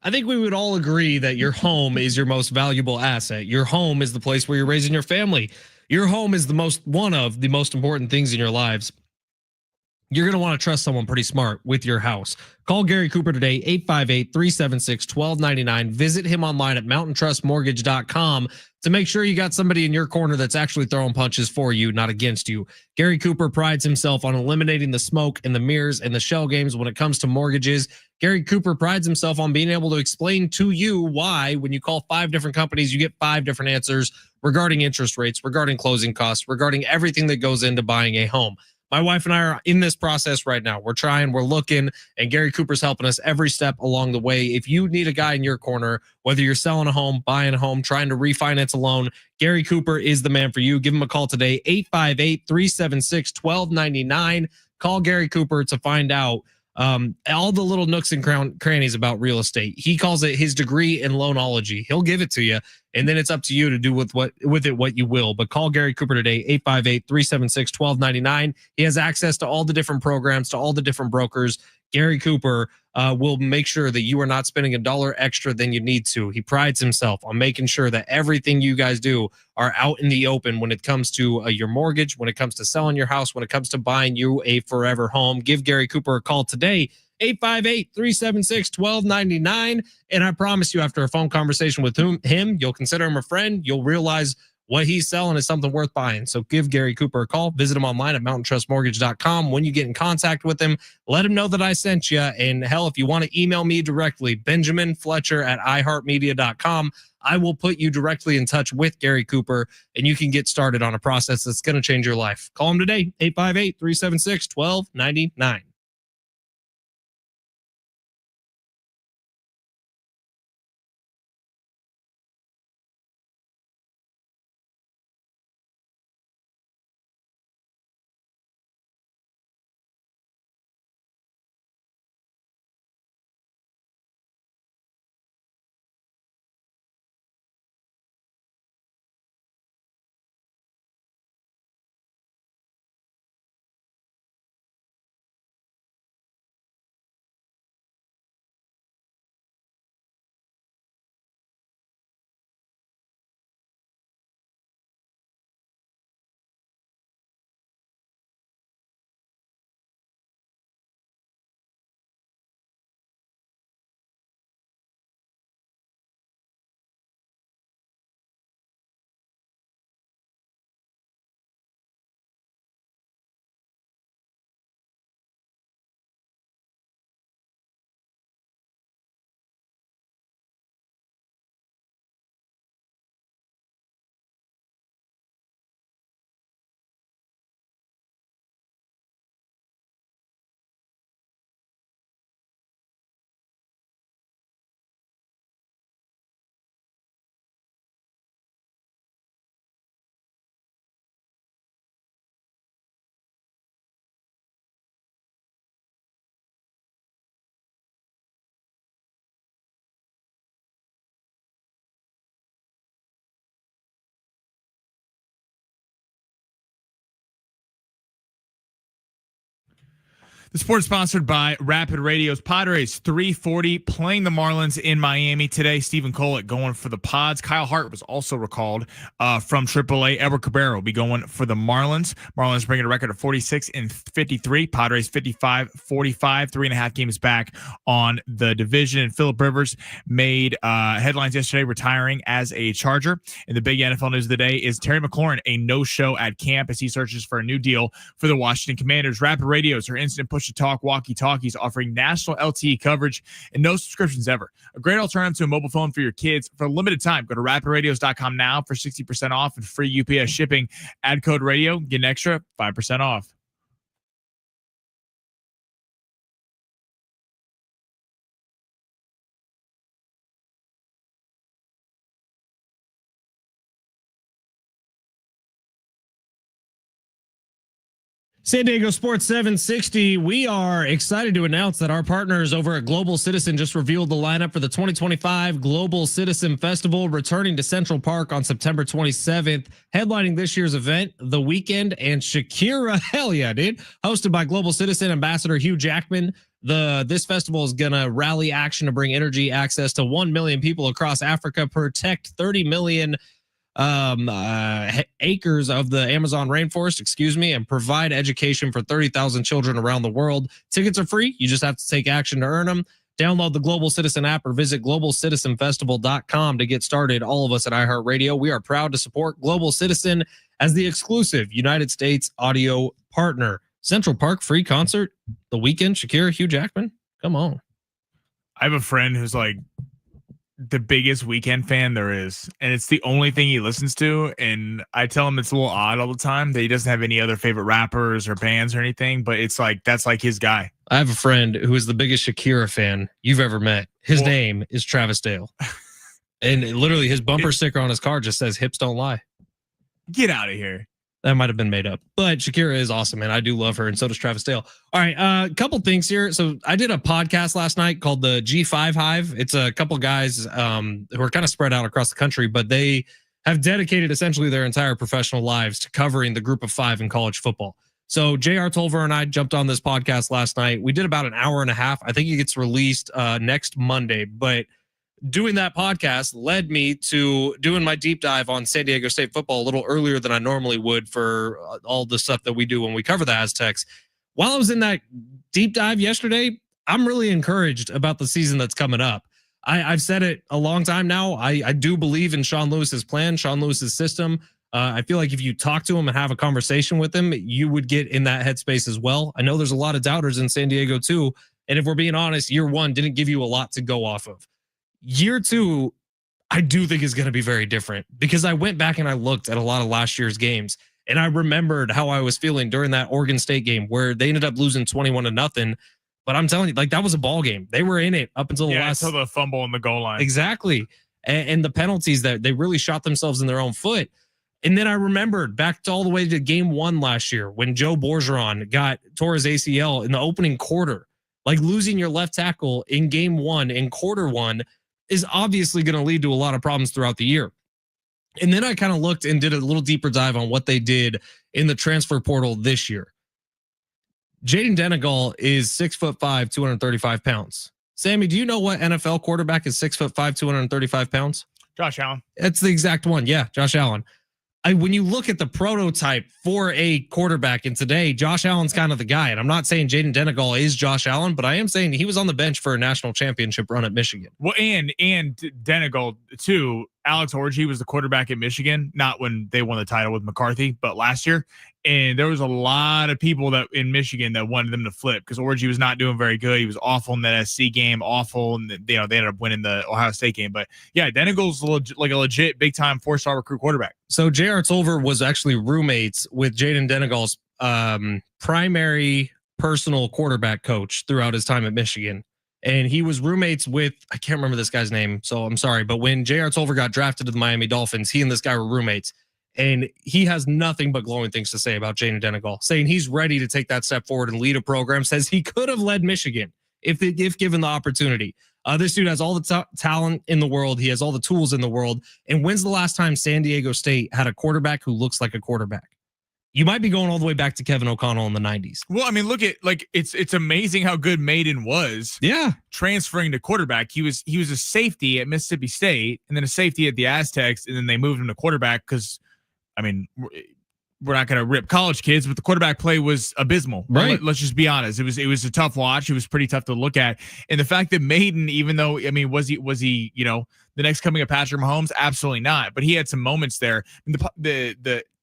I think we would all agree that your home is your most valuable asset. Your home is the place where you're raising your family. Your home is one of the most important things in your lives. You're going to want to trust someone pretty smart with your house. Call Gary Cooper today, 858-376-1299. Visit him online at mountaintrustmortgage.com to make sure you got somebody in your corner that's actually throwing punches for you, not against you. Gary Cooper prides himself on eliminating the smoke and the mirrors and the shell games when it comes to mortgages. Gary Cooper prides himself on being able to explain to you why, when you call 5 different companies, you get 5 different answers regarding interest rates, regarding closing costs, regarding everything that goes into buying a home. My wife and I are in this process right now. We're trying, we're looking, and Gary Cooper's helping us every step along the way. If you need a guy in your corner, whether you're selling a home, buying a home, trying to refinance a loan, Gary Cooper is the man for you. Give him a call today, 858-376-1299. Call Gary Cooper to find out all the little nooks and crannies about real estate. He calls it his degree in loanology. He'll give it to you, and then it's up to you to do with it what you will. But call Gary Cooper today, 858-376-1299. He has access to all the different programs, to all the different brokers. Gary Cooper will make sure that you are not spending $1 extra than you need to. He prides himself on making sure that everything you guys do are out in the open when it comes to your mortgage, when it comes to selling your house, when it comes to buying you a forever home. Give Gary Cooper a call today, 858-376-1299. And I promise you, after a phone conversation with him, you'll consider him a friend. You'll realize what he's selling is something worth buying. So give Gary Cooper a call. Visit him online at mountaintrustmortgage.com. When you get in contact with him, let him know that I sent you. And hell, if you want to email me directly, Benjamin Fletcher at iHeartMedia.com, I will put you directly in touch with Gary Cooper, and you can get started on a process that's going to change your life. Call him today, 858-376-1299. The sports sponsored by Rapid Radio's Padres 340 playing the Marlins in Miami today. Stephen Collick going for the Pods. Kyle Hart was also recalled from AAA. Edward Cabrera will be going for the Marlins. Marlins bringing a record of 46-53. Padres 55-45. 3.5 games back on the division. And Phillip Rivers made headlines yesterday retiring as a Charger. And the big NFL news of the day is Terry McLaurin, a no-show at camp as he searches for a new deal for the Washington Commanders. Rapid Radios are instant push-to-talk walkie-talkies offering national LTE coverage and no subscriptions ever. A great alternative to a mobile phone for your kids. For a limited time, go to rapidradios.com now for 60% off and free UPS shipping. Add code radio, get an extra 5% off. San Diego Sports 760. We are excited to announce that our partners over at Global Citizen just revealed the lineup for the 2025 Global Citizen Festival, returning to Central Park on September 27th. Headlining this year's event, The Weeknd and Shakira. Hell yeah, dude. Hosted by Global Citizen Ambassador Hugh Jackman. This festival is going to rally action to bring energy access to 1 million people across Africa, protect 30 million acres of the Amazon rainforest, and provide education for 30,000 children around the world. Tickets are free. You just have to take action to earn them. Download the Global Citizen app or visit globalcitizenfestival.com to get started. All of us at iHeartRadio, we are proud to support Global Citizen as the exclusive United States audio partner. Central Park free concert, The Weeknd, Shakira, Hugh Jackman. Come on. I have a friend who's like the biggest Weeknd fan there is, and it's the only thing he listens to. And I tell him it's a little odd all the time that he doesn't have any other favorite rappers or bands or anything, but it's like that's like his guy. I have a friend who is the biggest Shakira fan you've ever met. His name is Travis Dale. And literally his bumper sticker on his car just says hips don't lie. Get out of here. That might have been made up, but Shakira is awesome, and I do love her, and so does Travis Dale. All right, a couple things here. So I did a podcast last night called the G5 Hive. It's a couple guys who are kind of spread out across the country, but they have dedicated essentially their entire professional lives to covering the group of five in college football. So J.R. Tolver and I jumped on this podcast last night. We did about an hour and a half. I think it gets released next Monday, but doing that podcast led me to doing my deep dive on San Diego State football a little earlier than I normally would for all the stuff that we do when we cover the Aztecs. While I was in that deep dive yesterday, I'm really encouraged about the season that's coming up. I've said it a long time now. I do believe in Sean Lewis's plan, Sean Lewis's system. I feel like if you talk to him and have a conversation with him, you would get in that headspace as well. I know there's a lot of doubters in San Diego too. And if we're being honest, year one didn't give you a lot to go off of. Year two, I do think is going to be very different because I went back and I looked at a lot of last year's games and I remembered how I was feeling during that Oregon State game where they ended up losing 21-0. But I'm telling you, like that was a ball game. They were in it up until the last, until the fumble on the goal line. Exactly. And the penalties that they really shot themselves in their own foot. And then I remembered back to all the way to game one last year when Joe Bergeron tore his ACL in the opening quarter. Like losing your left tackle in game one, in quarter one, is obviously going to lead to a lot of problems throughout the year. And then I kind of looked and did a little deeper dive on what they did in the transfer portal this year. Jaden Denegal is 6'5", 235 pounds. Sammy, do you know what NFL quarterback is 6'5", 235 pounds? Josh Allen. That's the exact one. Yeah, Josh Allen. When you look at the prototype for a quarterback in today, Josh Allen's kind of the guy. And I'm not saying Jaden Denegal is Josh Allen, but I am saying he was on the bench for a national championship run at Michigan. Well, and Denegal too. Alex Orji was the quarterback at Michigan, not when they won the title with McCarthy, but last year. And there was a lot of people that in Michigan that wanted them to flip because Orji was not doing very good. He was awful in that SC game, awful, and they ended up winning the Ohio State game. But yeah, Denegal's like a legit big time 4-star recruit quarterback. So J.R. Tolver was actually roommates with Jaden Denegal's primary personal quarterback coach throughout his time at Michigan. And he was roommates with, I can't remember this guy's name, so I'm sorry. But when J.R. Tolver got drafted to the Miami Dolphins, he and this guy were roommates. And he has nothing but glowing things to say about Jaden Denegal, saying he's ready to take that step forward and lead a program, says he could have led Michigan if given the opportunity. This dude has all the talent in the world. He has all the tools in the world. And when's the last time San Diego State had a quarterback who looks like a quarterback? You might be going all the way back to Kevin O'Connell in the 90s. Well, I mean, look at it's amazing how good Maiden was. Yeah, transferring to quarterback. He was a safety at Mississippi State and then a safety at the Aztecs, and then they moved him to quarterback because, I mean, we're not going to rip college kids, but the quarterback play was abysmal. Right. Let's just be honest. It was a tough watch. It was pretty tough to look at. And the fact that Maiden, even though, I mean, was he, the next coming of Patrick Mahomes? Absolutely not. But he had some moments there. And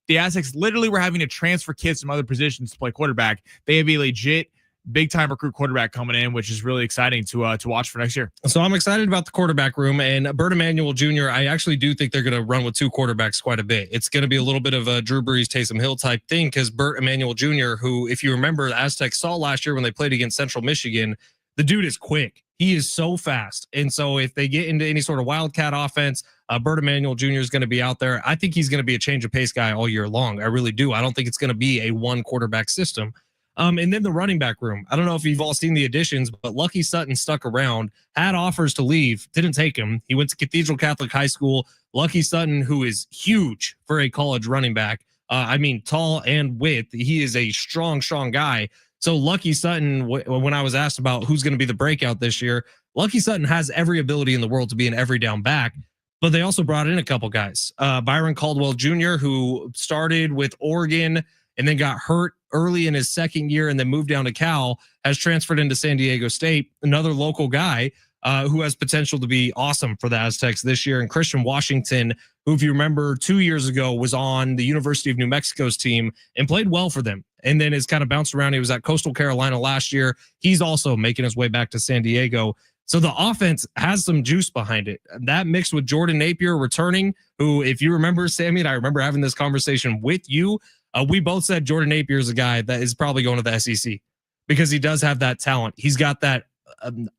the Aztecs literally were having to transfer kids from other positions to play quarterback. They have a legit big time recruit quarterback coming in, which is really exciting to watch for next year. So I'm excited about the quarterback room, and Bert Emanuel Jr. I actually do think they're going to run with two quarterbacks quite a bit. It's going to be a little bit of a Drew Brees, Taysom Hill type thing because Bert Emanuel Jr., who, if you remember, the Aztecs saw last year when they played against Central Michigan, the dude is quick. He is so fast. And so if they get into any sort of wildcat offense, Bert Emanuel Jr. is going to be out there. I think he's going to be a change of pace guy all year long. I really do. I don't think it's going to be a one quarterback system. And then the running back room. I don't know if you've all seen the additions, but Lucky Sutton stuck around, had offers to leave, didn't take him. He went to Cathedral Catholic High School. Lucky Sutton, who is huge for a college running back. I mean, tall and width. He is a strong guy. So Lucky Sutton, when I was asked about who's going to be the breakout this year, Lucky Sutton has every ability in the world to be an every down back. But they also brought in a couple guys. Byron Caldwell Jr., who started with Oregon and then got hurt early in his second year and then moved down to Cal, has transferred into San Diego State, another local guy who has potential to be awesome for the Aztecs this year. And Christian Washington, who, if you remember, 2 years ago was on the University of New Mexico's team and played well for them. And then has kind of bounced around. He was at Coastal Carolina last year. He's also making his way back to San Diego. So the offense has some juice behind it. That mixed with Jordan Napier returning, who, if you remember, Sammy and I remember having this conversation with you. We both said Jordan Napier is a guy that is probably going to the SEC because he does have that talent. He's got that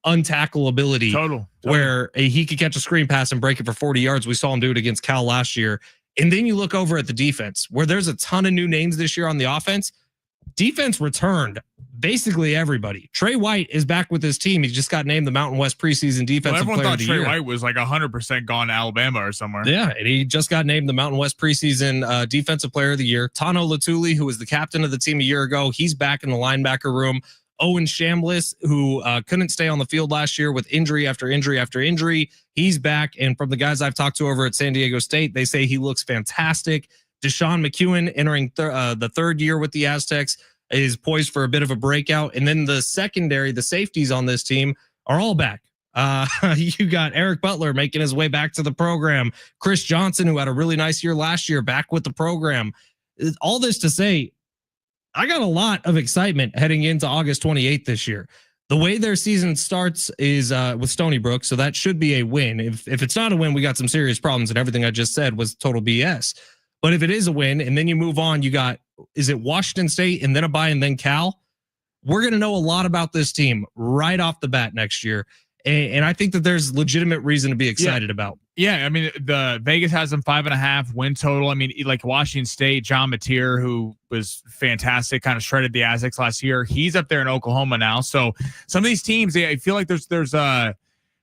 untackle ability where he could catch a screen pass and break it for 40 yards. We saw him do it against Cal last year. And then you look over at the defense where there's a ton of new names this year on the offense. Defense returned basically everybody. Trey White is back with his team. He just got named the Mountain West preseason defensive player of the year. Everyone thought Trey White was like 100% gone to Alabama or somewhere. Yeah, and he just got named the Mountain West preseason defensive player of the year. Tano Latuli, who was the captain of the team a year ago, he's back in the linebacker room. Owen Shambliss, who couldn't stay on the field last year with injury after injury after injury, he's back. And from the guys I've talked to over at San Diego State, they say he looks fantastic. Deshaun McEwen, entering the third year with the Aztecs, is poised for a bit of a breakout. And then the secondary, the safeties on this team are all back. You got Eric Butler making his way back to the program. Chris Johnson, who had a really nice year last year, back with the program. All this to say, I got a lot of excitement heading into August 28th this year. The way their season starts is with Stony Brook, so that should be a win. If it's not a win, we got some serious problems, and everything I just said was total BS. But if it is a win, and then you move on, you got, is it Washington State and then a bye and then Cal? We're going to know a lot about this team right off the bat next year. And I think that there's legitimate reason to be excited about. Yeah, I mean, the Vegas has them 5.5 win total. I mean, like Washington State, John Mateer, who was fantastic, kind of shredded the Aztecs last year. He's up there in Oklahoma now. So some of these teams, I feel like there's to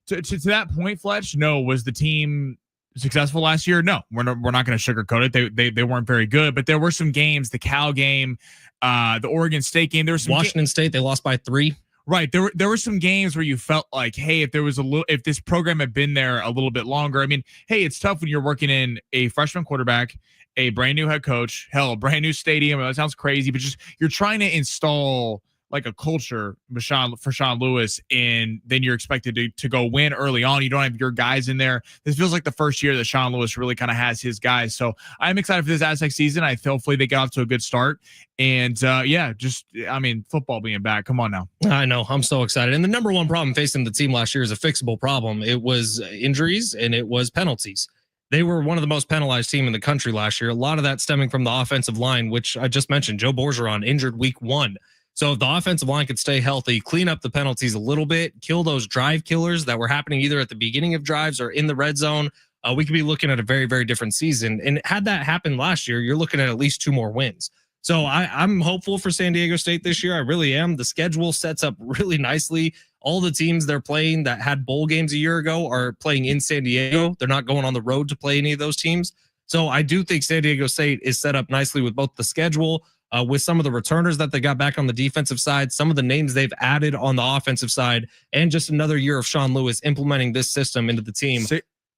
that point, Fletch. No, was the team successful last year? No, we're not going to sugarcoat it. They weren't very good, but there were some games, the Cal game, the Oregon State game. There was some Washington State, they lost by 3. Right. There were some games where you felt like, hey, if this program had been there a little bit longer. I mean, hey, it's tough when you're working in a freshman quarterback, a brand new head coach, hell, a brand new stadium. That sounds crazy, but just you're trying to install like a culture for Sean Lewis, and then you're expected to go win early on. You don't have your guys in there. This feels like the first year that Sean Lewis really kind of has his guys. So I'm excited for this Aztec season. Hopefully they get off to a good start. And football being back. Come on now. I know. I'm so excited. And the number one problem facing the team last year is a fixable problem. It was injuries and it was penalties. They were one of the most penalized team in the country last year. A lot of that stemming from the offensive line, which I just mentioned. Joe Bergeron injured week 1. So if the offensive line could stay healthy, clean up the penalties a little bit, kill those drive killers that were happening either at the beginning of drives or in the red zone, we could be looking at a very, very different season. And had that happened last year, you're looking at least 2 more wins. So I'm hopeful for San Diego State this year. I really am. The schedule sets up really nicely. All the teams they're playing that had bowl games a year ago are playing in San Diego. They're not going on the road to play any of those teams. So I do think San Diego State is set up nicely with both the schedule, with some of the returners that they got back on the defensive side, some of the names they've added on the offensive side, and just another year of Sean Lewis implementing this system into the team.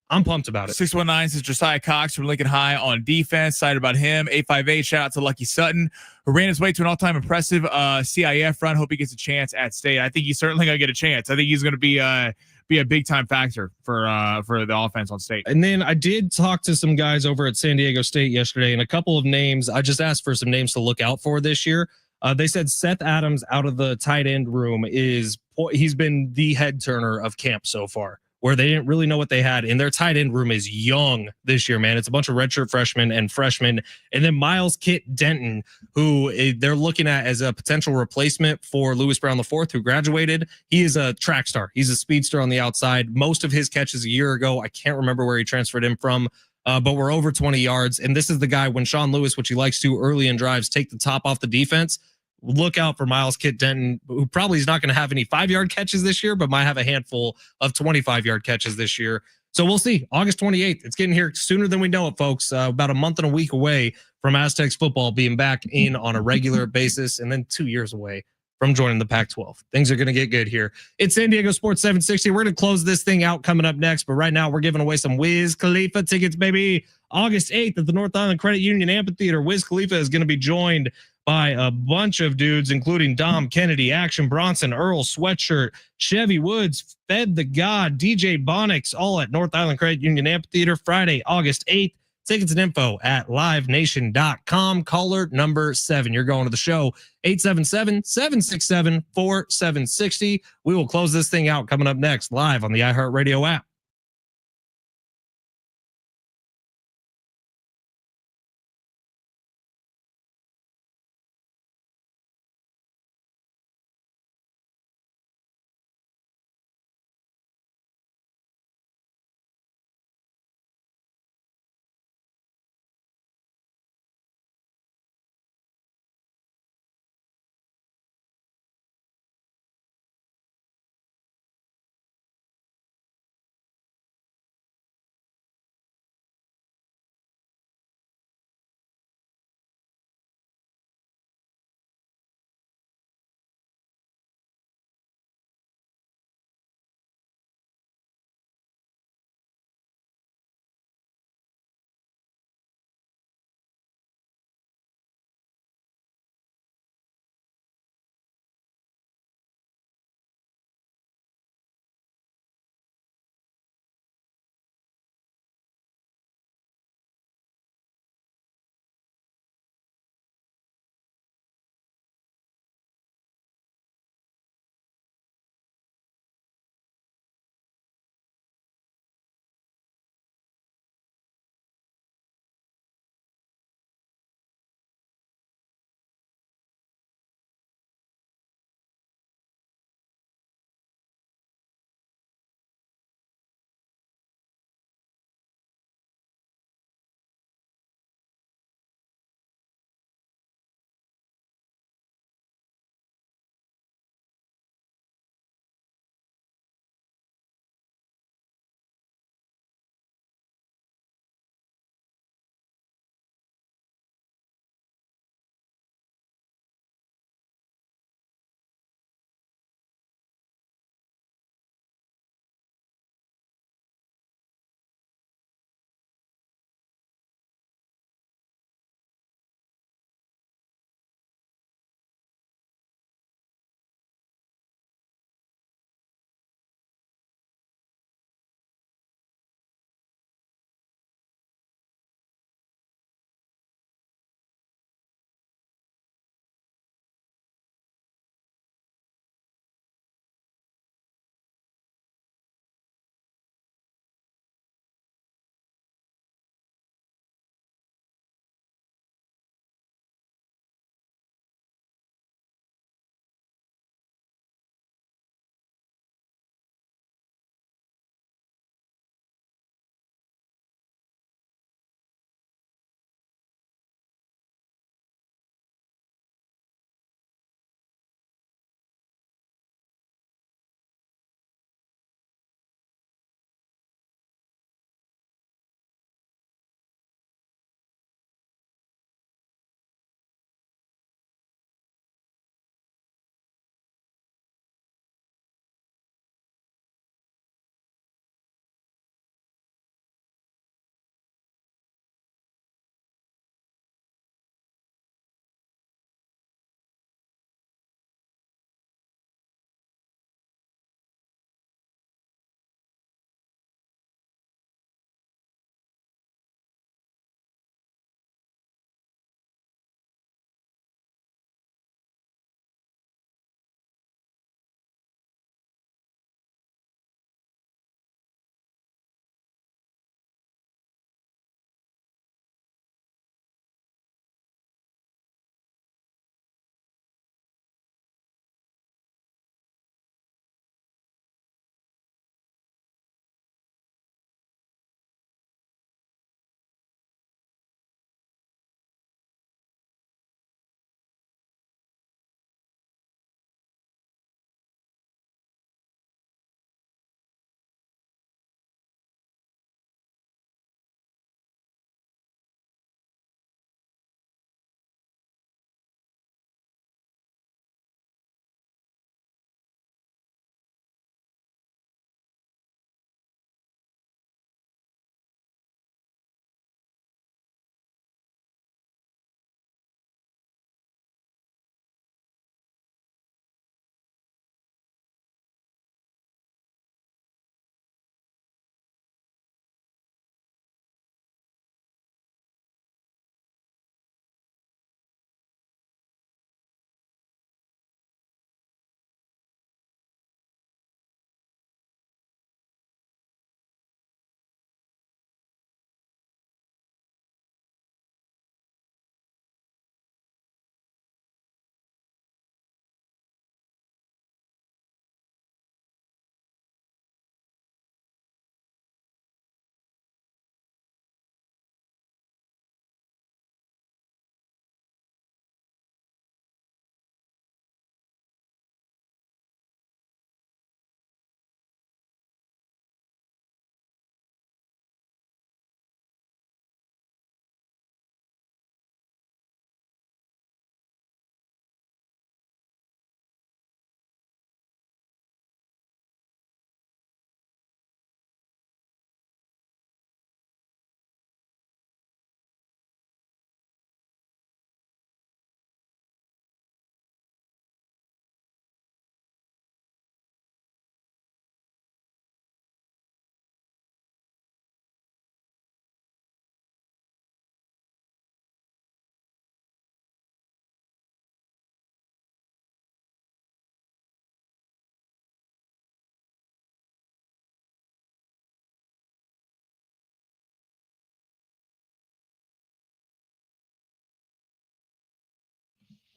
I'm pumped about it. 619 says Josiah Cox from Lincoln High on defense. Excited about him. 858, shout out to Lucky Sutton, who ran his way to an all-time impressive CIF run. Hope he gets a chance at State. I think he's certainly going to get a chance. I think he's going to be a big-time factor for the offense on State. And then I did talk to some guys over at San Diego State yesterday, and a couple of names. I just asked for some names to look out for this year. They said Seth Adams out of the tight end room he's been the head turner of camp so far, where they didn't really know what they had. And their tight end room is young this year, man. It's a bunch of redshirt freshmen and freshmen. And then Miles Kit Denton, who they're looking at as a potential replacement for Lewis Brown IV, who graduated. He is a track star. He's a speedster on the outside. Most of his catches a year ago, I can't remember where he transferred in from, but we're over 20 yards. And this is the guy, when Sean Lewis, which he likes to early in drives, take the top off the defense. Look out for Miles Kit Denton, who probably is not going to have any 5-yard catches this year, but might have a handful of 25-yard catches this year. So we'll see. August 28th. It's getting here sooner than we know it, folks. About a month and a week away from Aztecs football being back in on a regular basis, and then 2 years away from joining the Pac-12. Things are going to get good here. It's San Diego Sports 760. We're going to close this thing out coming up next, but right now we're giving away some Wiz Khalifa tickets, baby. August 8th at the North Island Credit Union Amphitheater. Wiz Khalifa is going to be joined by a bunch of dudes, including Dom Kennedy, Action Bronson, Earl Sweatshirt, Chevy Woods, Fed the God, DJ Bonix, all at North Island Credit Union Amphitheater, Friday, August 8th, Tickets and info at livenation.com. Caller number 7. You're going to the show, 877-767-4760. We will close this thing out coming up next live on the iHeartRadio app.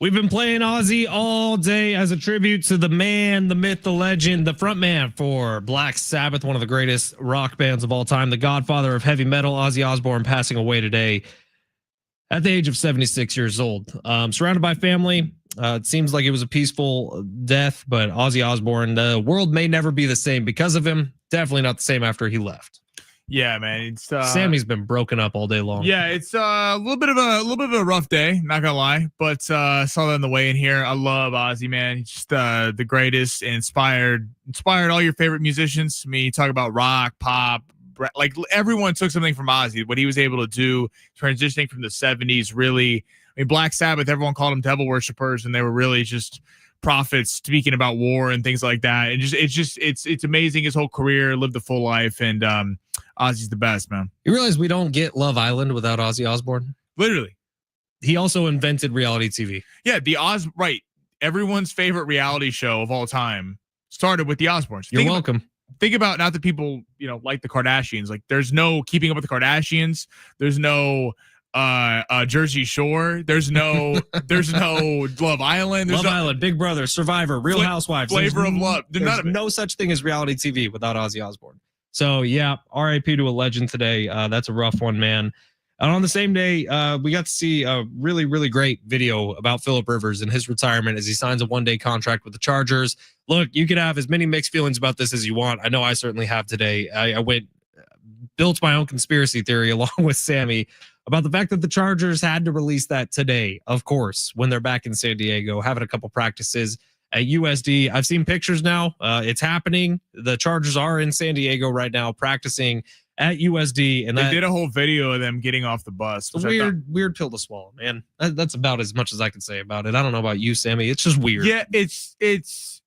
We've been playing Ozzy all day as a tribute to the man, the myth, the legend, the front man for Black Sabbath, one of the greatest rock bands of all time, the godfather of heavy metal, Ozzy Osbourne, passing away today at the age of 76 years old. Surrounded by family. It seems like it was a peaceful death, but Ozzy Osbourne, the world may never be the same because of him. Definitely not the same after he left. Yeah, man. It's Sammy's been broken up all day long. Yeah, it's a little bit of a rough day, not gonna lie. But saw that on the way in here. I love Ozzy, man. He's just the greatest and inspired all your favorite musicians. I mean, you talk about rock, pop, like everyone took something from Ozzy. What he was able to do, transitioning from the 70s, really. I mean, Black Sabbath, everyone called them devil worshippers, and they were really just prophets speaking about war and things like that. And it's amazing. His whole career, lived a full life, and Ozzy's the best, man. You realize we don't get Love Island without Ozzy Osbourne? Literally. He also invented reality TV. Yeah, right. Everyone's favorite reality show of all time started with the Osbournes. You're welcome. Think about, not that people, like the Kardashians. Like, there's no Keeping Up with the Kardashians. There's no Jersey Shore. There's no Love Island. There's Love Island, Big Brother, Survivor, Real Housewives. Flavor of Love. There's no such thing as reality TV without Ozzy Osbourne. So yeah, RIP to a legend today. That's a rough one, man. And on the same day, we got to see a really, really great video about Phillip Rivers and his retirement as he signs a one-day contract with the Chargers. Look, you can have as many mixed feelings about this as you want. I know I certainly have today. I built my own conspiracy theory along with Sammy about the fact that the Chargers had to release that today, of course, when they're back in San Diego, having a couple practices at USD. I've seen pictures now. It's happening. The Chargers are in San Diego right now practicing at USD. And they did a whole video of them getting off the bus. Weird pill to swallow, man. That's about as much as I can say about it. I don't know about you, Sammy. It's just weird. Yeah, it's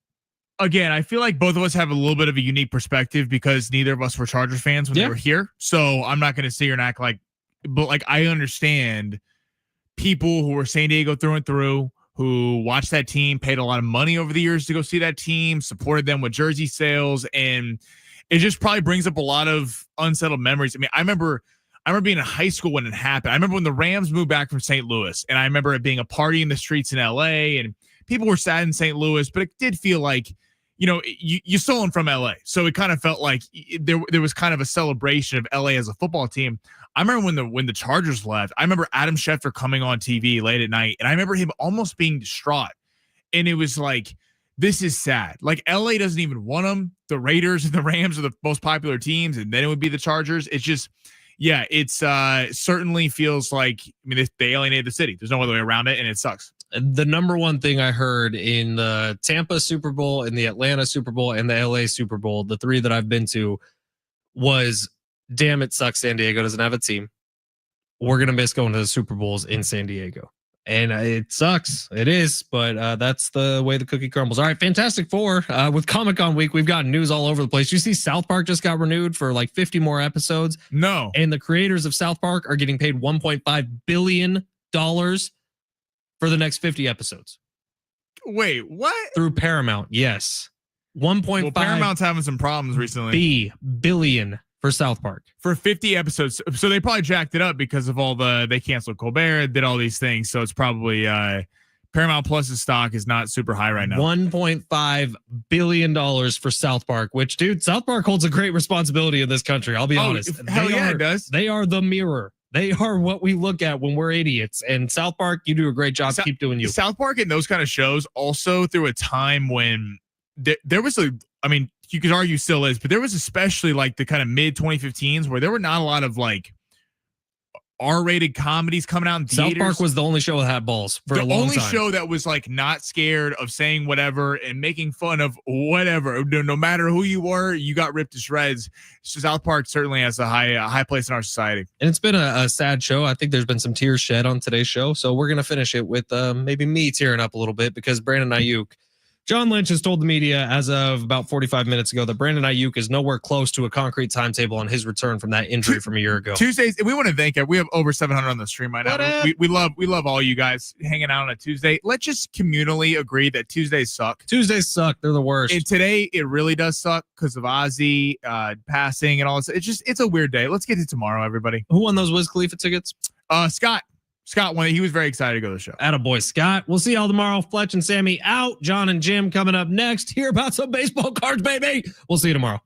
again, I feel like both of us have a little bit of a unique perspective because neither of us were Chargers fans when they were here. So I'm not going to sit here and act like, but like, I understand people who are San Diego through and through, who watched that team, paid a lot of money over the years to go see that team, supported them with jersey sales, and it just probably brings up a lot of unsettled memories. I mean, I remember being in high school when it happened. I remember when the Rams moved back from St. Louis, and I remember it being a party in the streets in LA, and people were sad in St. Louis, but it did feel like, you stolen from LA. So it kind of felt like there was kind of a celebration of LA as a football team. I remember when the Chargers left, I remember Adam Schefter coming on TV late at night, and I remember him almost being distraught. And it was like, this is sad. Like, LA doesn't even want them. The Raiders and the Rams are the most popular teams, and then it would be the Chargers. It's just, yeah, it's certainly feels like, they alienated the city. There's no other way around it, and it sucks. The number one thing I heard in the Tampa Super Bowl, in the Atlanta Super Bowl, and the LA Super Bowl, the three that I've been to, was, damn, it sucks San Diego doesn't have a team. We're going to miss going to the Super Bowls in San Diego. And it sucks. It is, but that's the way the cookie crumbles. All right, Fantastic Four. With Comic-Con week, we've got news all over the place. You see South Park just got renewed for like 50 more episodes. No. And the creators of South Park are getting paid $1.5 billion for the next 50 episodes. Wait, what? Through Paramount, yes. 1.5 Well, Paramount's having some problems recently. billion for South Park. For 50 episodes. So they probably jacked it up because of they canceled Colbert, did all these things. So it's probably Paramount Plus's stock is not super high right now. $1.5 billion for South Park, which, dude, South Park holds a great responsibility in this country. I'll be honest. Hell yeah, it does. They are the mirror. They are what we look at when we're idiots. And South Park, you do a great job. Keep doing you. South Park and those kind of shows also through a time when there was you could argue still is, but there was especially like the kind of mid 2015s where there were not a lot of like R-rated comedies coming out in theaters. South Park was the only show that had balls for a long time. The only show that was like not scared of saying whatever and making fun of whatever. No matter who you were, you got ripped to shreds. So South Park certainly has a high place in our society. And it's been a sad show. I think there's been some tears shed on today's show. So we're going to finish it with maybe me tearing up a little bit because Brandon Ayuk, John Lynch has told the media as of about 45 minutes ago that Brandon Ayuk is nowhere close to a concrete timetable on his return from that injury from a year ago. Tuesdays, we want to thank you. We have over 700 on the stream right now. We love all you guys hanging out on a Tuesday. Let's just communally agree that Tuesdays suck. Tuesdays suck. They're the worst. And today it really does suck because of Ozzy passing and all this. It's a weird day. Let's get to tomorrow, everybody. Who won those Wiz Khalifa tickets? Scott. Scott went. He was very excited to go to the show. Attaboy, Scott. We'll see y'all tomorrow. Fletch and Sammy out. John and Jim coming up next. Hear about some baseball cards, baby. We'll see you tomorrow.